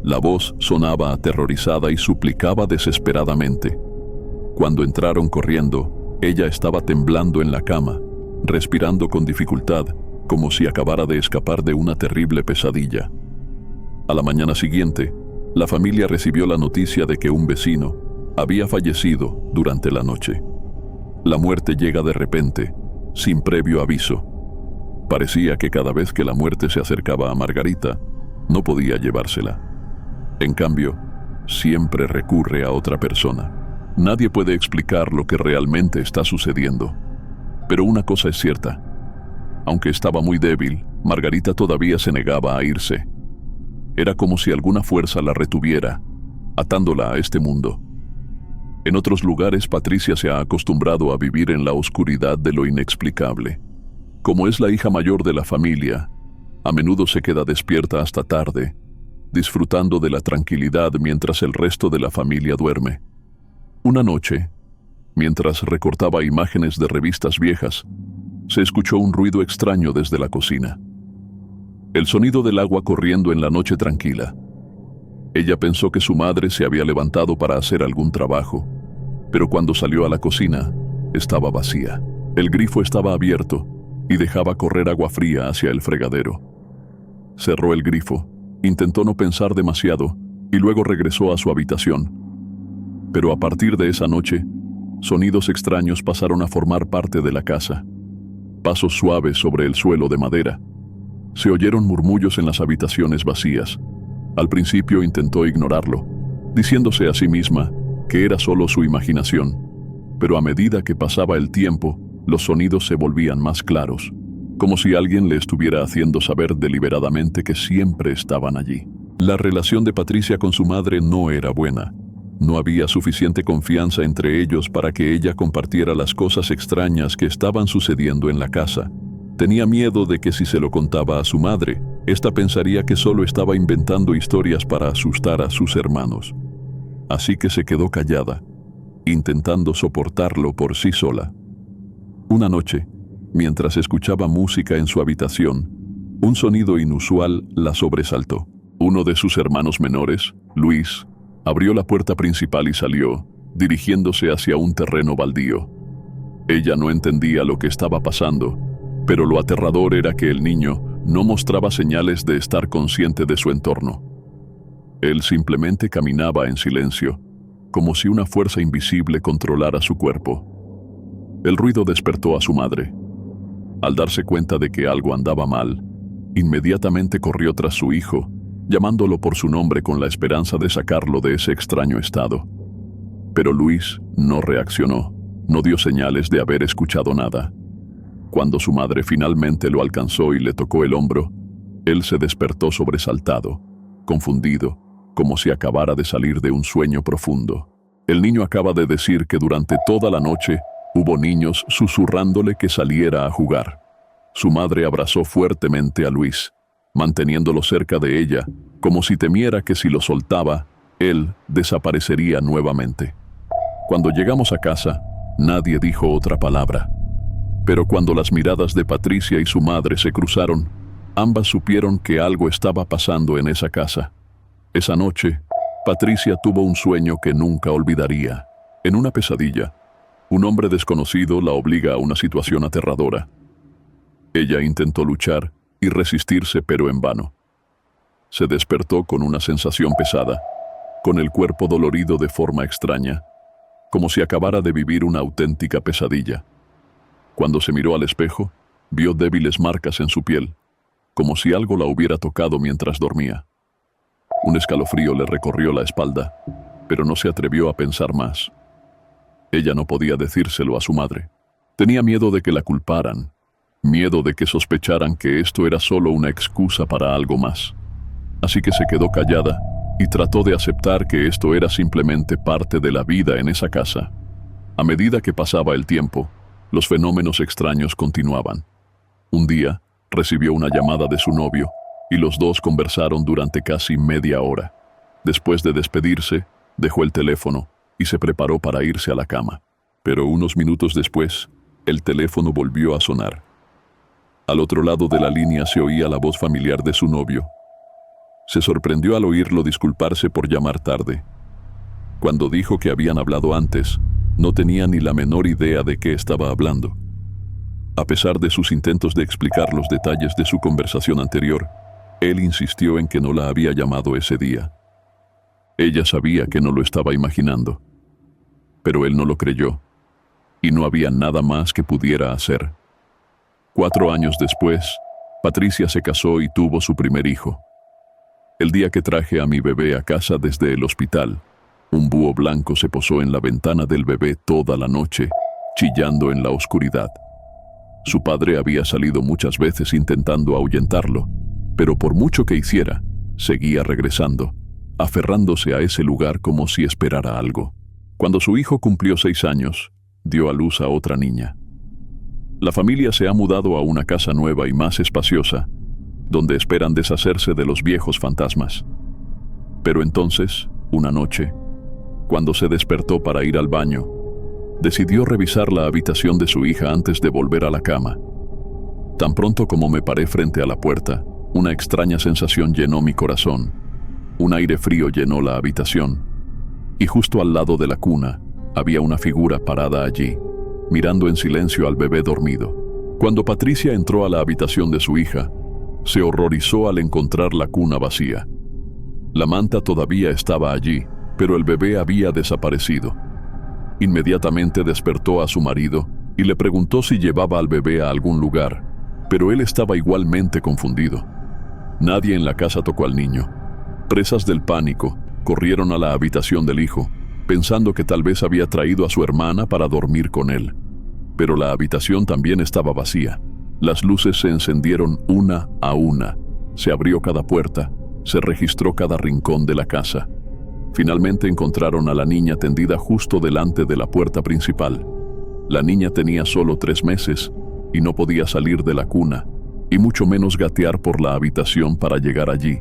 La voz sonaba aterrorizada y suplicaba desesperadamente. Cuando entraron corriendo, Ella estaba temblando en la cama, respirando con dificultad, como si acabara de escapar de una terrible pesadilla. A la mañana siguiente, la familia recibió la noticia de que un vecino había fallecido durante la noche. La muerte llega de repente, sin previo aviso. Parecía que cada vez que la muerte se acercaba a Margarita, no podía llevársela. En cambio, siempre recurre a otra persona. Nadie puede explicar lo que realmente está sucediendo. Pero una cosa es cierta. Aunque estaba muy débil, Margarita todavía se negaba a irse. Era como si alguna fuerza la retuviera, atándola a este mundo. En otros lugares, Patricia se ha acostumbrado a vivir en la oscuridad de lo inexplicable. Como es la hija mayor de la familia, a menudo se queda despierta hasta tarde, disfrutando de la tranquilidad mientras el resto de la familia duerme. Una noche, mientras recortaba imágenes de revistas viejas, se escuchó un ruido extraño desde la cocina. El sonido del agua corriendo en la noche tranquila. Ella pensó que su madre se había levantado para hacer algún trabajo, pero cuando salió a la cocina, estaba vacía. El grifo estaba abierto y dejaba correr agua fría hacia el fregadero. Cerró el grifo, intentó no pensar demasiado y luego regresó a su habitación. Pero a partir de esa noche, sonidos extraños pasaron a formar parte de la casa. Pasos suaves sobre el suelo de madera. Se oyeron murmullos en las habitaciones vacías. Al principio intentó ignorarlo, diciéndose a sí misma que era solo su imaginación, pero a medida que pasaba el tiempo, los sonidos se volvían más claros, como si alguien le estuviera haciendo saber deliberadamente que siempre estaban allí. La relación de Patricia con su madre no era buena. No había suficiente confianza entre ellos para que ella compartiera las cosas extrañas que estaban sucediendo en la casa. Tenía miedo de que si se lo contaba a su madre, ésta pensaría que solo estaba inventando historias para asustar a sus hermanos. Así que se quedó callada, intentando soportarlo por sí sola. Una noche, mientras escuchaba música en su habitación, un sonido inusual la sobresaltó. Uno de sus hermanos menores, Luis, abrió la puerta principal y salió, dirigiéndose hacia un terreno baldío. Ella no entendía lo que estaba pasando, pero lo aterrador era que el niño no mostraba señales de estar consciente de su entorno. Él simplemente caminaba en silencio, como si una fuerza invisible controlara su cuerpo. El ruido despertó a su madre. Al darse cuenta de que algo andaba mal, inmediatamente corrió tras su hijo, llamándolo por su nombre con la esperanza de sacarlo de ese extraño estado. Pero Luis no reaccionó, no dio señales de haber escuchado nada. Cuando su madre finalmente lo alcanzó y le tocó el hombro, él se despertó sobresaltado, confundido, como si acabara de salir de un sueño profundo. El niño acaba de decir que durante toda la noche hubo niños susurrándole que saliera a jugar. Su madre abrazó fuertemente a Luis, manteniéndolo cerca de ella, como si temiera que si lo soltaba, él desaparecería nuevamente. Cuando llegamos a casa, nadie dijo otra palabra. Pero cuando las miradas de Patricia y su madre se cruzaron, ambas supieron que algo estaba pasando en esa casa. Esa noche, Patricia tuvo un sueño que nunca olvidaría. En una pesadilla, un hombre desconocido la obliga a una situación aterradora. Ella intentó luchar y resistirse, pero en vano. Se despertó con una sensación pesada, con el cuerpo dolorido de forma extraña, como si acabara de vivir una auténtica pesadilla. Cuando se miró al espejo, vio débiles marcas en su piel, como si algo la hubiera tocado mientras dormía. Un escalofrío le recorrió la espalda, pero no se atrevió a pensar más. Ella no podía decírselo a su madre. Tenía miedo de que la culparan, miedo de que sospecharan que esto era solo una excusa para algo más. Así que se quedó callada y trató de aceptar que esto era simplemente parte de la vida en esa casa. A medida que pasaba el tiempo, los fenómenos extraños continuaban. Un día, recibió una llamada de su novio y los dos conversaron durante casi media hora. Después de despedirse, dejó el teléfono y se preparó para irse a la cama. Pero unos minutos después, el teléfono volvió a sonar. Al otro lado de la línea se oía la voz familiar de su novio. Se sorprendió al oírlo disculparse por llamar tarde. Cuando dijo que habían hablado antes, No tenía ni la menor idea de qué estaba hablando. A pesar de sus intentos de explicar los detalles de su conversación anterior, él insistió en que no la había llamado ese día. Ella sabía que no lo estaba imaginando, pero él no lo creyó, y no había nada más que pudiera hacer. 4 años después, Patricia se casó y tuvo su primer hijo. El día que traje a mi bebé a casa desde el hospital, un búho blanco se posó en la ventana del bebé toda la noche, chillando en la oscuridad. Su padre había salido muchas veces intentando ahuyentarlo, pero por mucho que hiciera, seguía regresando, aferrándose a ese lugar como si esperara algo. Cuando su hijo cumplió 6 años, dio a luz a otra niña. La familia se ha mudado a una casa nueva y más espaciosa, donde esperan deshacerse de los viejos fantasmas. Pero entonces, una noche, cuando se despertó para ir al baño, decidió revisar la habitación de su hija antes de volver a la cama. Tan pronto como me paré frente a la puerta, una extraña sensación llenó mi corazón. Un aire frío llenó la habitación, y justo al lado de la cuna había una figura parada allí, mirando en silencio al bebé dormido. Cuando Patricia entró a la habitación de su hija, se horrorizó al encontrar la cuna vacía. La manta todavía estaba allí, pero el bebé había desaparecido. Inmediatamente despertó a su marido y le preguntó si llevaba al bebé a algún lugar, pero él estaba igualmente confundido. Nadie en la casa tocó al niño. Presas del pánico, corrieron a la habitación del hijo, pensando que tal vez había traído a su hermana para dormir con él. Pero la habitación también estaba vacía. Las luces se encendieron una a una. Se abrió cada puerta, se registró cada rincón de la casa. Finalmente encontraron a la niña tendida justo delante de la puerta principal. La niña tenía solo 3 meses y no podía salir de la cuna, y mucho menos gatear por la habitación para llegar allí.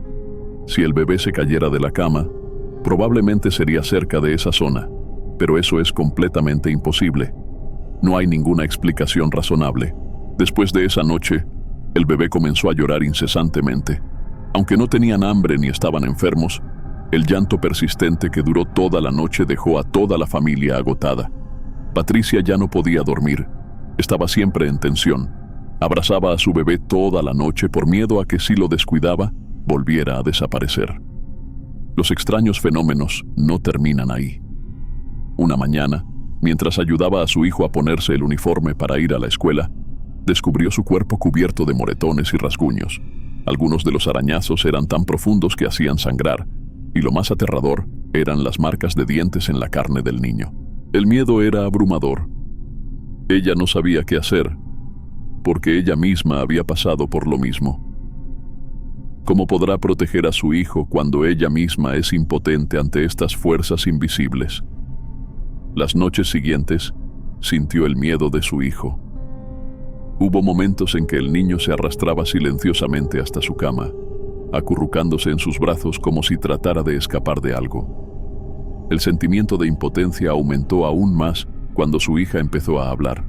Si el bebé se cayera de la cama, probablemente sería cerca de esa zona, pero eso es completamente imposible. No hay ninguna explicación razonable. Después de esa noche, el bebé comenzó a llorar incesantemente. Aunque no tenían hambre ni estaban enfermos, el llanto persistente que duró toda la noche dejó a toda la familia agotada. Patricia ya no podía dormir. Estaba siempre en tensión. Abrazaba a su bebé toda la noche por miedo a que si lo descuidaba, volviera a desaparecer. Los extraños fenómenos no terminan ahí. Una mañana, mientras ayudaba a su hijo a ponerse el uniforme para ir a la escuela, descubrió su cuerpo cubierto de moretones y rasguños. Algunos de los arañazos eran tan profundos que hacían sangrar, y lo más aterrador eran las marcas de dientes en la carne del niño. El miedo era abrumador. Ella no sabía qué hacer, porque ella misma había pasado por lo mismo. ¿Cómo podrá proteger a su hijo cuando ella misma es impotente ante estas fuerzas invisibles? Las noches siguientes, sintió el miedo de su hijo. Hubo momentos en que el niño se arrastraba silenciosamente hasta su cama, acurrucándose en sus brazos como si tratara de escapar de algo. El sentimiento de impotencia aumentó aún más cuando su hija empezó a hablar.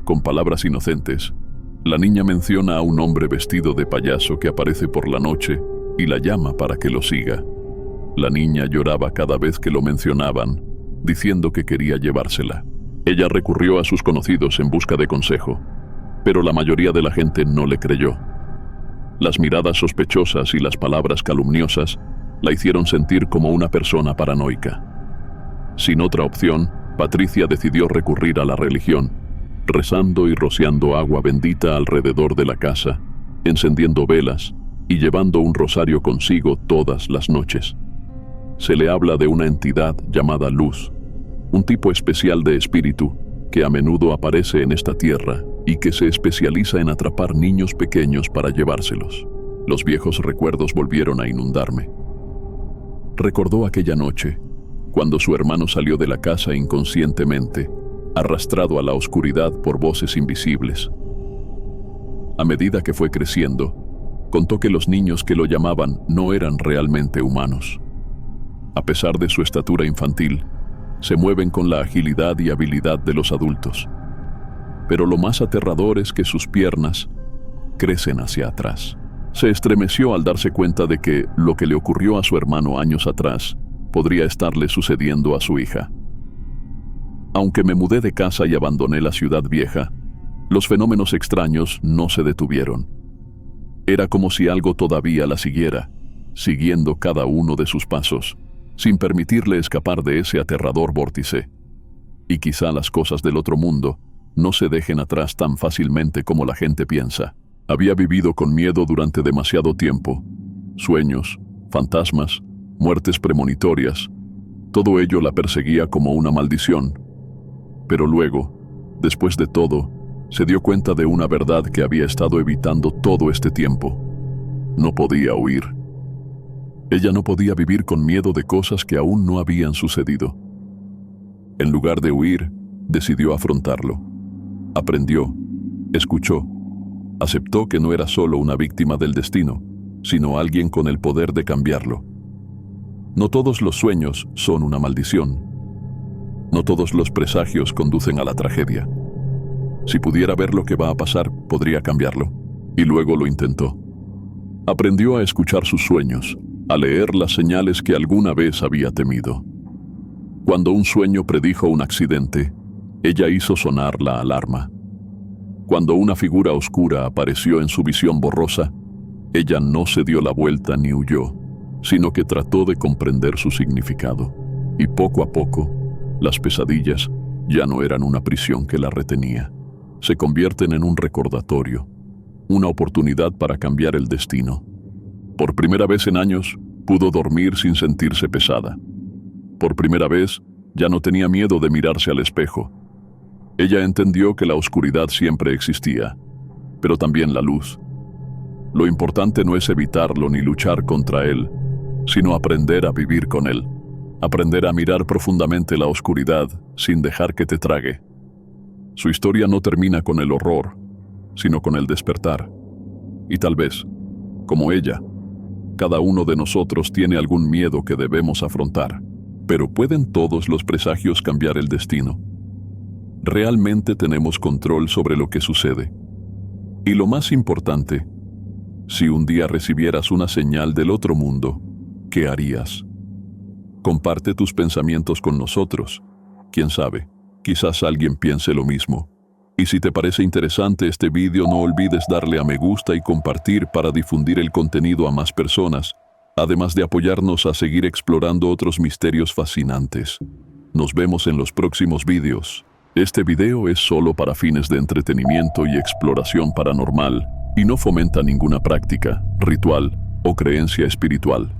Con palabras inocentes, la niña menciona a un hombre vestido de payaso que aparece por la noche y la llama para que lo siga. La niña lloraba cada vez que lo mencionaban, diciendo que quería llevársela. Ella recurrió a sus conocidos en busca de consejo, pero la mayoría de la gente no le creyó. Las miradas sospechosas y las palabras calumniosas la hicieron sentir como una persona paranoica. Sin otra opción, Patricia decidió recurrir a la religión, rezando y rociando agua bendita alrededor de la casa, encendiendo velas y llevando un rosario consigo todas las noches. Se le habla de una entidad llamada Luz, un tipo especial de espíritu que a menudo aparece en esta tierra y que se especializa en atrapar niños pequeños para llevárselos. Los viejos recuerdos volvieron a inundarme. Recordó aquella noche, cuando su hermano salió de la casa inconscientemente, arrastrado a la oscuridad por voces invisibles. A medida que fue creciendo, contó que los niños que lo llamaban no eran realmente humanos. A pesar de su estatura infantil, se mueven con la agilidad y habilidad de los adultos. Pero lo más aterrador es que sus piernas crecen hacia atrás. Se estremeció al darse cuenta de que lo que le ocurrió a su hermano años atrás podría estarle sucediendo a su hija. Aunque me mudé de casa y abandoné la ciudad vieja, los fenómenos extraños no se detuvieron. Era como si algo todavía la siguiera, siguiendo cada uno de sus pasos, sin permitirle escapar de ese aterrador vórtice. Y quizá las cosas del otro mundo no se dejen atrás tan fácilmente como la gente piensa. Había vivido con miedo durante demasiado tiempo. Sueños, fantasmas, muertes premonitorias, todo ello la perseguía como una maldición. Pero luego, después de todo, se dio cuenta de una verdad que había estado evitando todo este tiempo. No podía huir. Ella no podía vivir con miedo de cosas que aún no habían sucedido. En lugar de huir, decidió afrontarlo. Aprendió, escuchó, aceptó que no era solo una víctima del destino, sino alguien con el poder de cambiarlo. No todos los sueños son una maldición. No todos los presagios conducen a la tragedia. Si pudiera ver lo que va a pasar, podría cambiarlo. Y luego lo intentó. Aprendió a escuchar sus sueños, a leer las señales que alguna vez había temido. Cuando un sueño predijo un accidente, ella hizo sonar la alarma. Cuando una figura oscura apareció en su visión borrosa, ella no se dio la vuelta ni huyó, sino que trató de comprender su significado. Y poco a poco, las pesadillas ya no eran una prisión que la retenía. Se convierten en un recordatorio, una oportunidad para cambiar el destino. Por primera vez en años, pudo dormir sin sentirse pesada. Por primera vez, ya no tenía miedo de mirarse al espejo. Ella entendió que la oscuridad siempre existía, pero también la luz. Lo importante no es evitarlo ni luchar contra él, sino aprender a vivir con él. Aprender a mirar profundamente la oscuridad sin dejar que te trague. Su historia no termina con el horror, sino con el despertar. Y tal vez, como ella, cada uno de nosotros tiene algún miedo que debemos afrontar. Pero ¿pueden todos los presagios cambiar el destino? ¿Realmente tenemos control sobre lo que sucede? Y lo más importante, si un día recibieras una señal del otro mundo, ¿qué harías? Comparte tus pensamientos con nosotros. Quién sabe, quizás alguien piense lo mismo. Y si te parece interesante este vídeo, no olvides darle a me gusta y compartir para difundir el contenido a más personas, además de apoyarnos a seguir explorando otros misterios fascinantes. Nos vemos en los próximos vídeos. Este video es solo para fines de entretenimiento y exploración paranormal, y no fomenta ninguna práctica, ritual o creencia espiritual.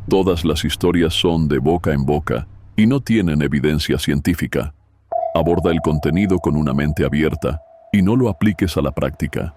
Todas las historias son de boca en boca y no tienen evidencia científica. Aborda el contenido con una mente abierta y no lo apliques a la práctica.